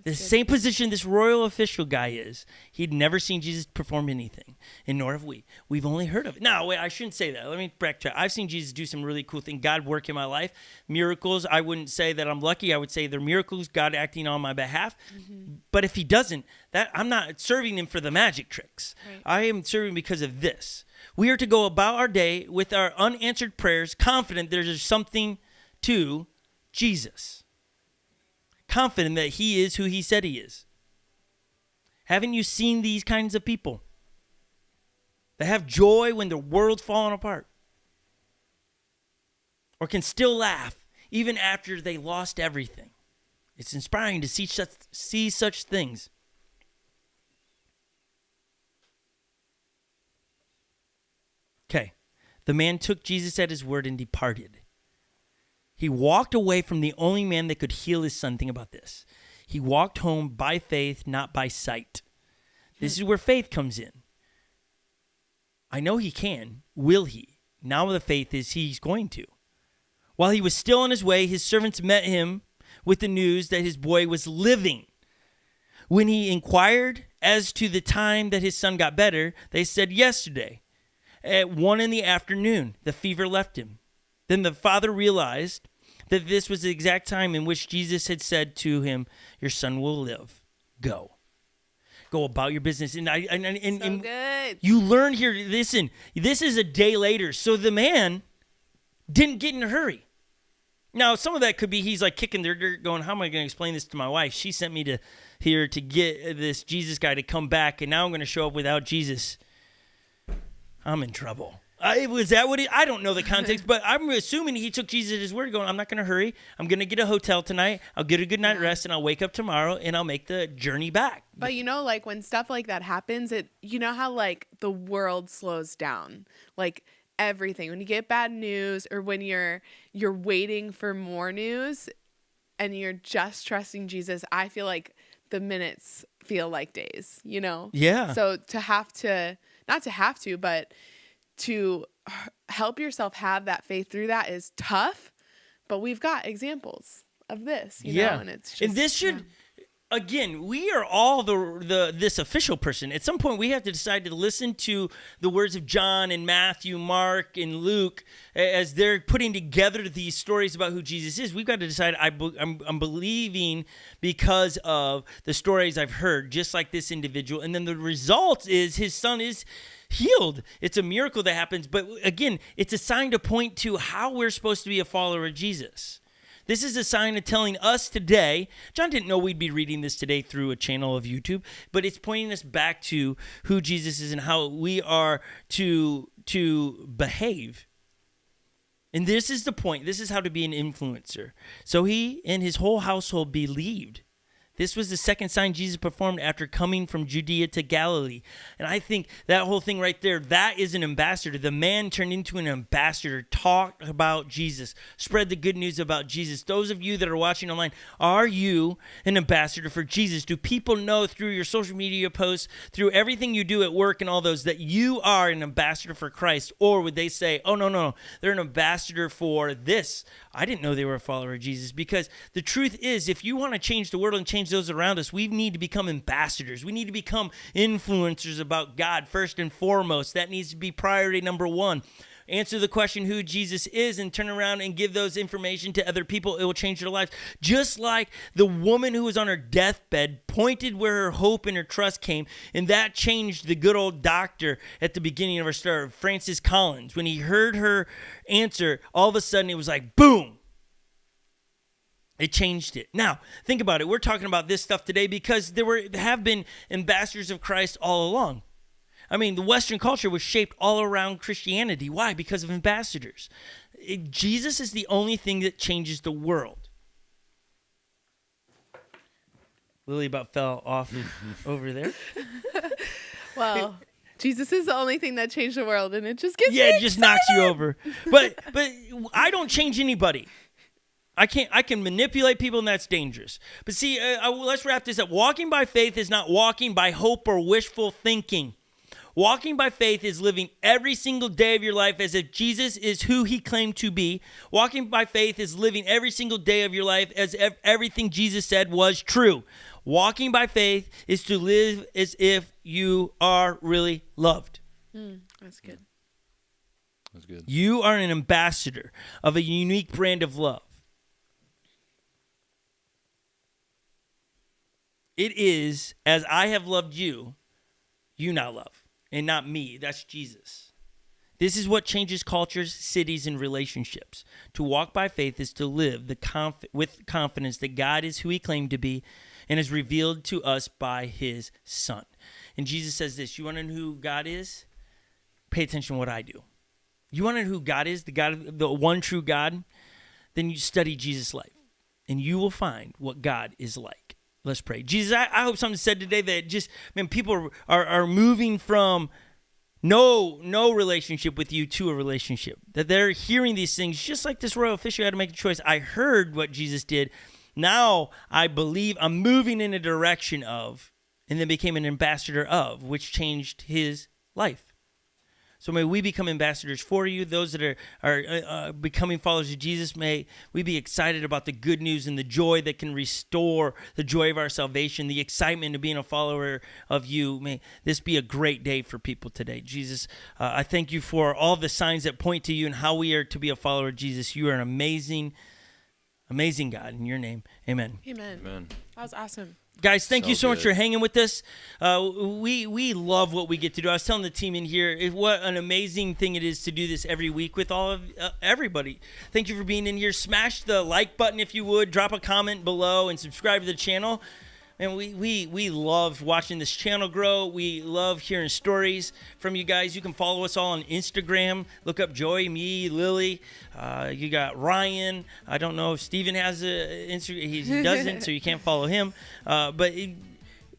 [SPEAKER 1] The same position this royal official guy is. He'd never seen Jesus perform anything, and nor have we. We've only heard of it. No, wait, I shouldn't say that. Let me backtrack. I've seen Jesus do some really cool things. God work in my life. Miracles, I wouldn't say that I'm lucky. I would say they're miracles, God acting on my behalf. Mm-hmm. But if he doesn't, I'm not serving him for the magic tricks. Right. I am serving because of this. We are to go about our day with our unanswered prayers, confident there's something to Jesus. Confident that he is who he said he is. Haven't you seen these kinds of people that have joy when the world's falling apart? Or can still laugh even after they lost everything? It's inspiring to see such things. Okay, the man took Jesus at his word and departed. He walked away from the only man that could heal his son. Think about this. He walked home by faith, not by sight. This is where faith comes in. I know he can. Will he? Now the faith is he's going to. While he was still on his way, his servants met him with the news that his boy was living. When he inquired as to the time that his son got better, they said yesterday at 1 PM, the fever left him. Then the father realized that this was the exact time in which Jesus had said to him, your son will live. Go about your business. And
[SPEAKER 2] good.
[SPEAKER 1] You learn here, listen, this is a day later. So the man didn't get in a hurry. Now, some of that could be he's like kicking their dirt going, how am I going to explain this to my wife? She sent me here to get this Jesus guy to come back, and now I'm going to show up without Jesus. I'm in trouble. Was that what I don't know the context, but I'm assuming he took Jesus at his word going, I'm not going to hurry. I'm going to get a hotel tonight. I'll get a good night rest, and I'll wake up tomorrow, and I'll make the journey back.
[SPEAKER 2] But like when stuff like that happens, how like the world slows down, like everything. When you get bad news or when you're waiting for more news and you're just trusting Jesus, I feel like the minutes feel like days, Yeah. So but to help yourself have that faith through that is tough, but we've got examples of this, know, and it's just,
[SPEAKER 1] and this should, again, we are all this official person. At some point, we have to decide to listen to the words of John and Matthew, Mark, and Luke as they're putting together these stories about who Jesus is. We've got to decide, I'm believing because of the stories I've heard, just like this individual. And then the result is his son is healed. It's a miracle that happens. But again, it's a sign to point to how we're supposed to be a follower of Jesus. This is a sign of telling us today, John didn't know we'd be reading this today through a channel of YouTube, but it's pointing us back to who Jesus is and how we are to behave. And this is the point. This is how to be an influencer. So he and his whole household believed This was the second sign Jesus performed after coming from Judea to Galilee. And I think that whole thing right there, that is an ambassador. The man turned into an ambassador. Talk about Jesus. Spread the good news about Jesus. Those of you that are watching online, are you an ambassador for Jesus? Do people know through your social media posts, through everything you do at work and all those, that you are an ambassador for Christ? Or would they say, oh, no, they're an ambassador for this? I didn't know they were a follower of Jesus. Because the truth is, if you want to change the world and change those around us, we need to become ambassadors. We need to become influencers about God first and foremost. That needs to be priority number one. Answer the question who Jesus is and turn around and give those information to other people. It will change their lives. Just like the woman who was on her deathbed pointed where her hope and her trust came, and that changed the good old doctor at the beginning of her story, Francis Collins. When he heard her answer, all of a sudden it was like, boom. It changed it. Now, think about it. We're talking about this stuff today because there have been ambassadors of Christ all along. I mean, the Western culture was shaped all around Christianity. Why? Because of ambassadors. Jesus is the only thing that changes the world. Lily about fell off over there.
[SPEAKER 2] Well, Jesus is the only thing that changed the world, and it just gets me
[SPEAKER 1] it just
[SPEAKER 2] excited.
[SPEAKER 1] knocks you over. But I don't change anybody. I can manipulate people, and that's dangerous. But see, let's wrap this up. Walking by faith is not walking by hope or wishful thinking. Walking by faith is living every single day of your life as if Jesus is who he claimed to be. Walking by faith is living every single day of your life as if everything Jesus said was true. Walking by faith is to live as if you are really loved.
[SPEAKER 2] That's good.
[SPEAKER 3] That's good.
[SPEAKER 1] You are an ambassador of a unique brand of love. It is, as I have loved you, you now love. And not me. That's Jesus. This is what changes cultures, cities, and relationships. To walk by faith is to live with confidence that God is who he claimed to be and is revealed to us by his Son. And Jesus says this, you want to know who God is? Pay attention to what I do. You want to know who God is, the one true God? Then you study Jesus' life, and you will find what God is like. Let's pray. Jesus, I hope something said today that just, people are moving from no relationship with you to a relationship. That they're hearing these things just like this royal official had to make a choice. I heard what Jesus did. Now I believe I'm moving in a direction of, and then became an ambassador of, which changed his life. So may we become ambassadors for you. Those that are becoming followers of Jesus, may we be excited about the good news and the joy that can restore the joy of our salvation, the excitement of being a follower of you. May this be a great day for people today. Jesus, I thank you for all the signs that point to you and how we are to be a follower of Jesus. You are an amazing, amazing God. In your name, amen.
[SPEAKER 2] Amen.
[SPEAKER 3] Amen.
[SPEAKER 2] That was awesome.
[SPEAKER 1] Guys, thank you so much
[SPEAKER 3] good.
[SPEAKER 1] for hanging with us. We love what we get to do. I was telling the team in here what an amazing thing it is to do this every week with all of everybody. Thank you for being in here. Smash the like button if you would. Drop a comment below and subscribe to the channel. And we love watching this channel grow. We love hearing stories from you guys. You can follow us all on Instagram. Look up Joy, me, Lily. You got Ryan. I don't know if Steven has an Instagram. He doesn't, so you can't follow him. But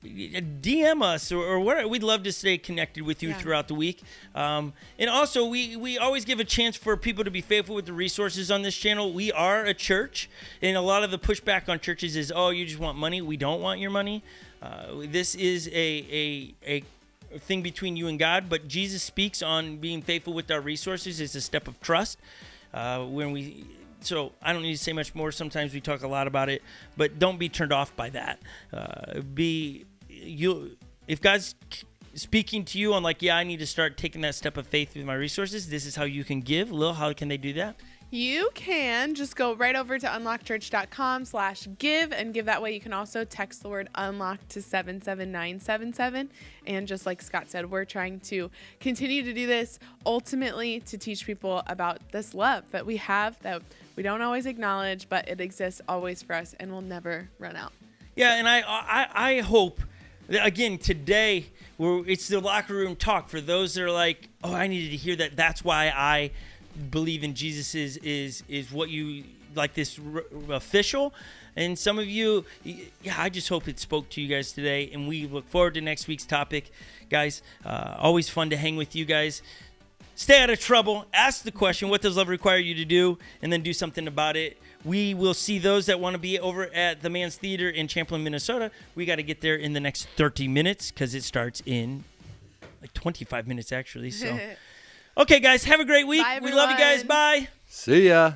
[SPEAKER 1] DM us or whatever. We'd love to stay connected with you throughout the week. And also, we always give a chance for people to be faithful with the resources on this channel. We are a church, and a lot of the pushback on churches is, oh, you just want money. We don't want your money. This is a thing between you and God, but Jesus speaks on being faithful with our resources. It's a step of trust. So I don't need to say much more. Sometimes we talk a lot about it, but don't be turned off by that. If God's speaking to you on I need to start taking that step of faith with my resources, this is how you can give. Lil, how can they do that?
[SPEAKER 2] You can just go right over to unlockchurch.com/give and give that way. You can also text the word unlock to 77977. And just like Scott said, we're trying to continue to do this ultimately to teach people about this love that we have that we don't always acknowledge, but it exists always for us and will never run out.
[SPEAKER 1] Yeah, and I hope, again, today, it's the locker room talk for those that are like, oh, I needed to hear that. That's why I believe in Jesus is what you like this official. And some of you, I just hope it spoke to you guys today. And we look forward to next week's topic. Guys, always fun to hang with you guys. Stay out of trouble. Ask the question, what does love require you to do? And then do something about it. We will see those that want to be over at the Man's Theater in Champlin, Minnesota. We got to get there in the next 30 minutes because it starts in like 25 minutes, actually. So, okay, guys, have a great week.
[SPEAKER 2] Bye,
[SPEAKER 1] we love you guys.
[SPEAKER 2] everyone.
[SPEAKER 1] Bye.
[SPEAKER 3] See ya.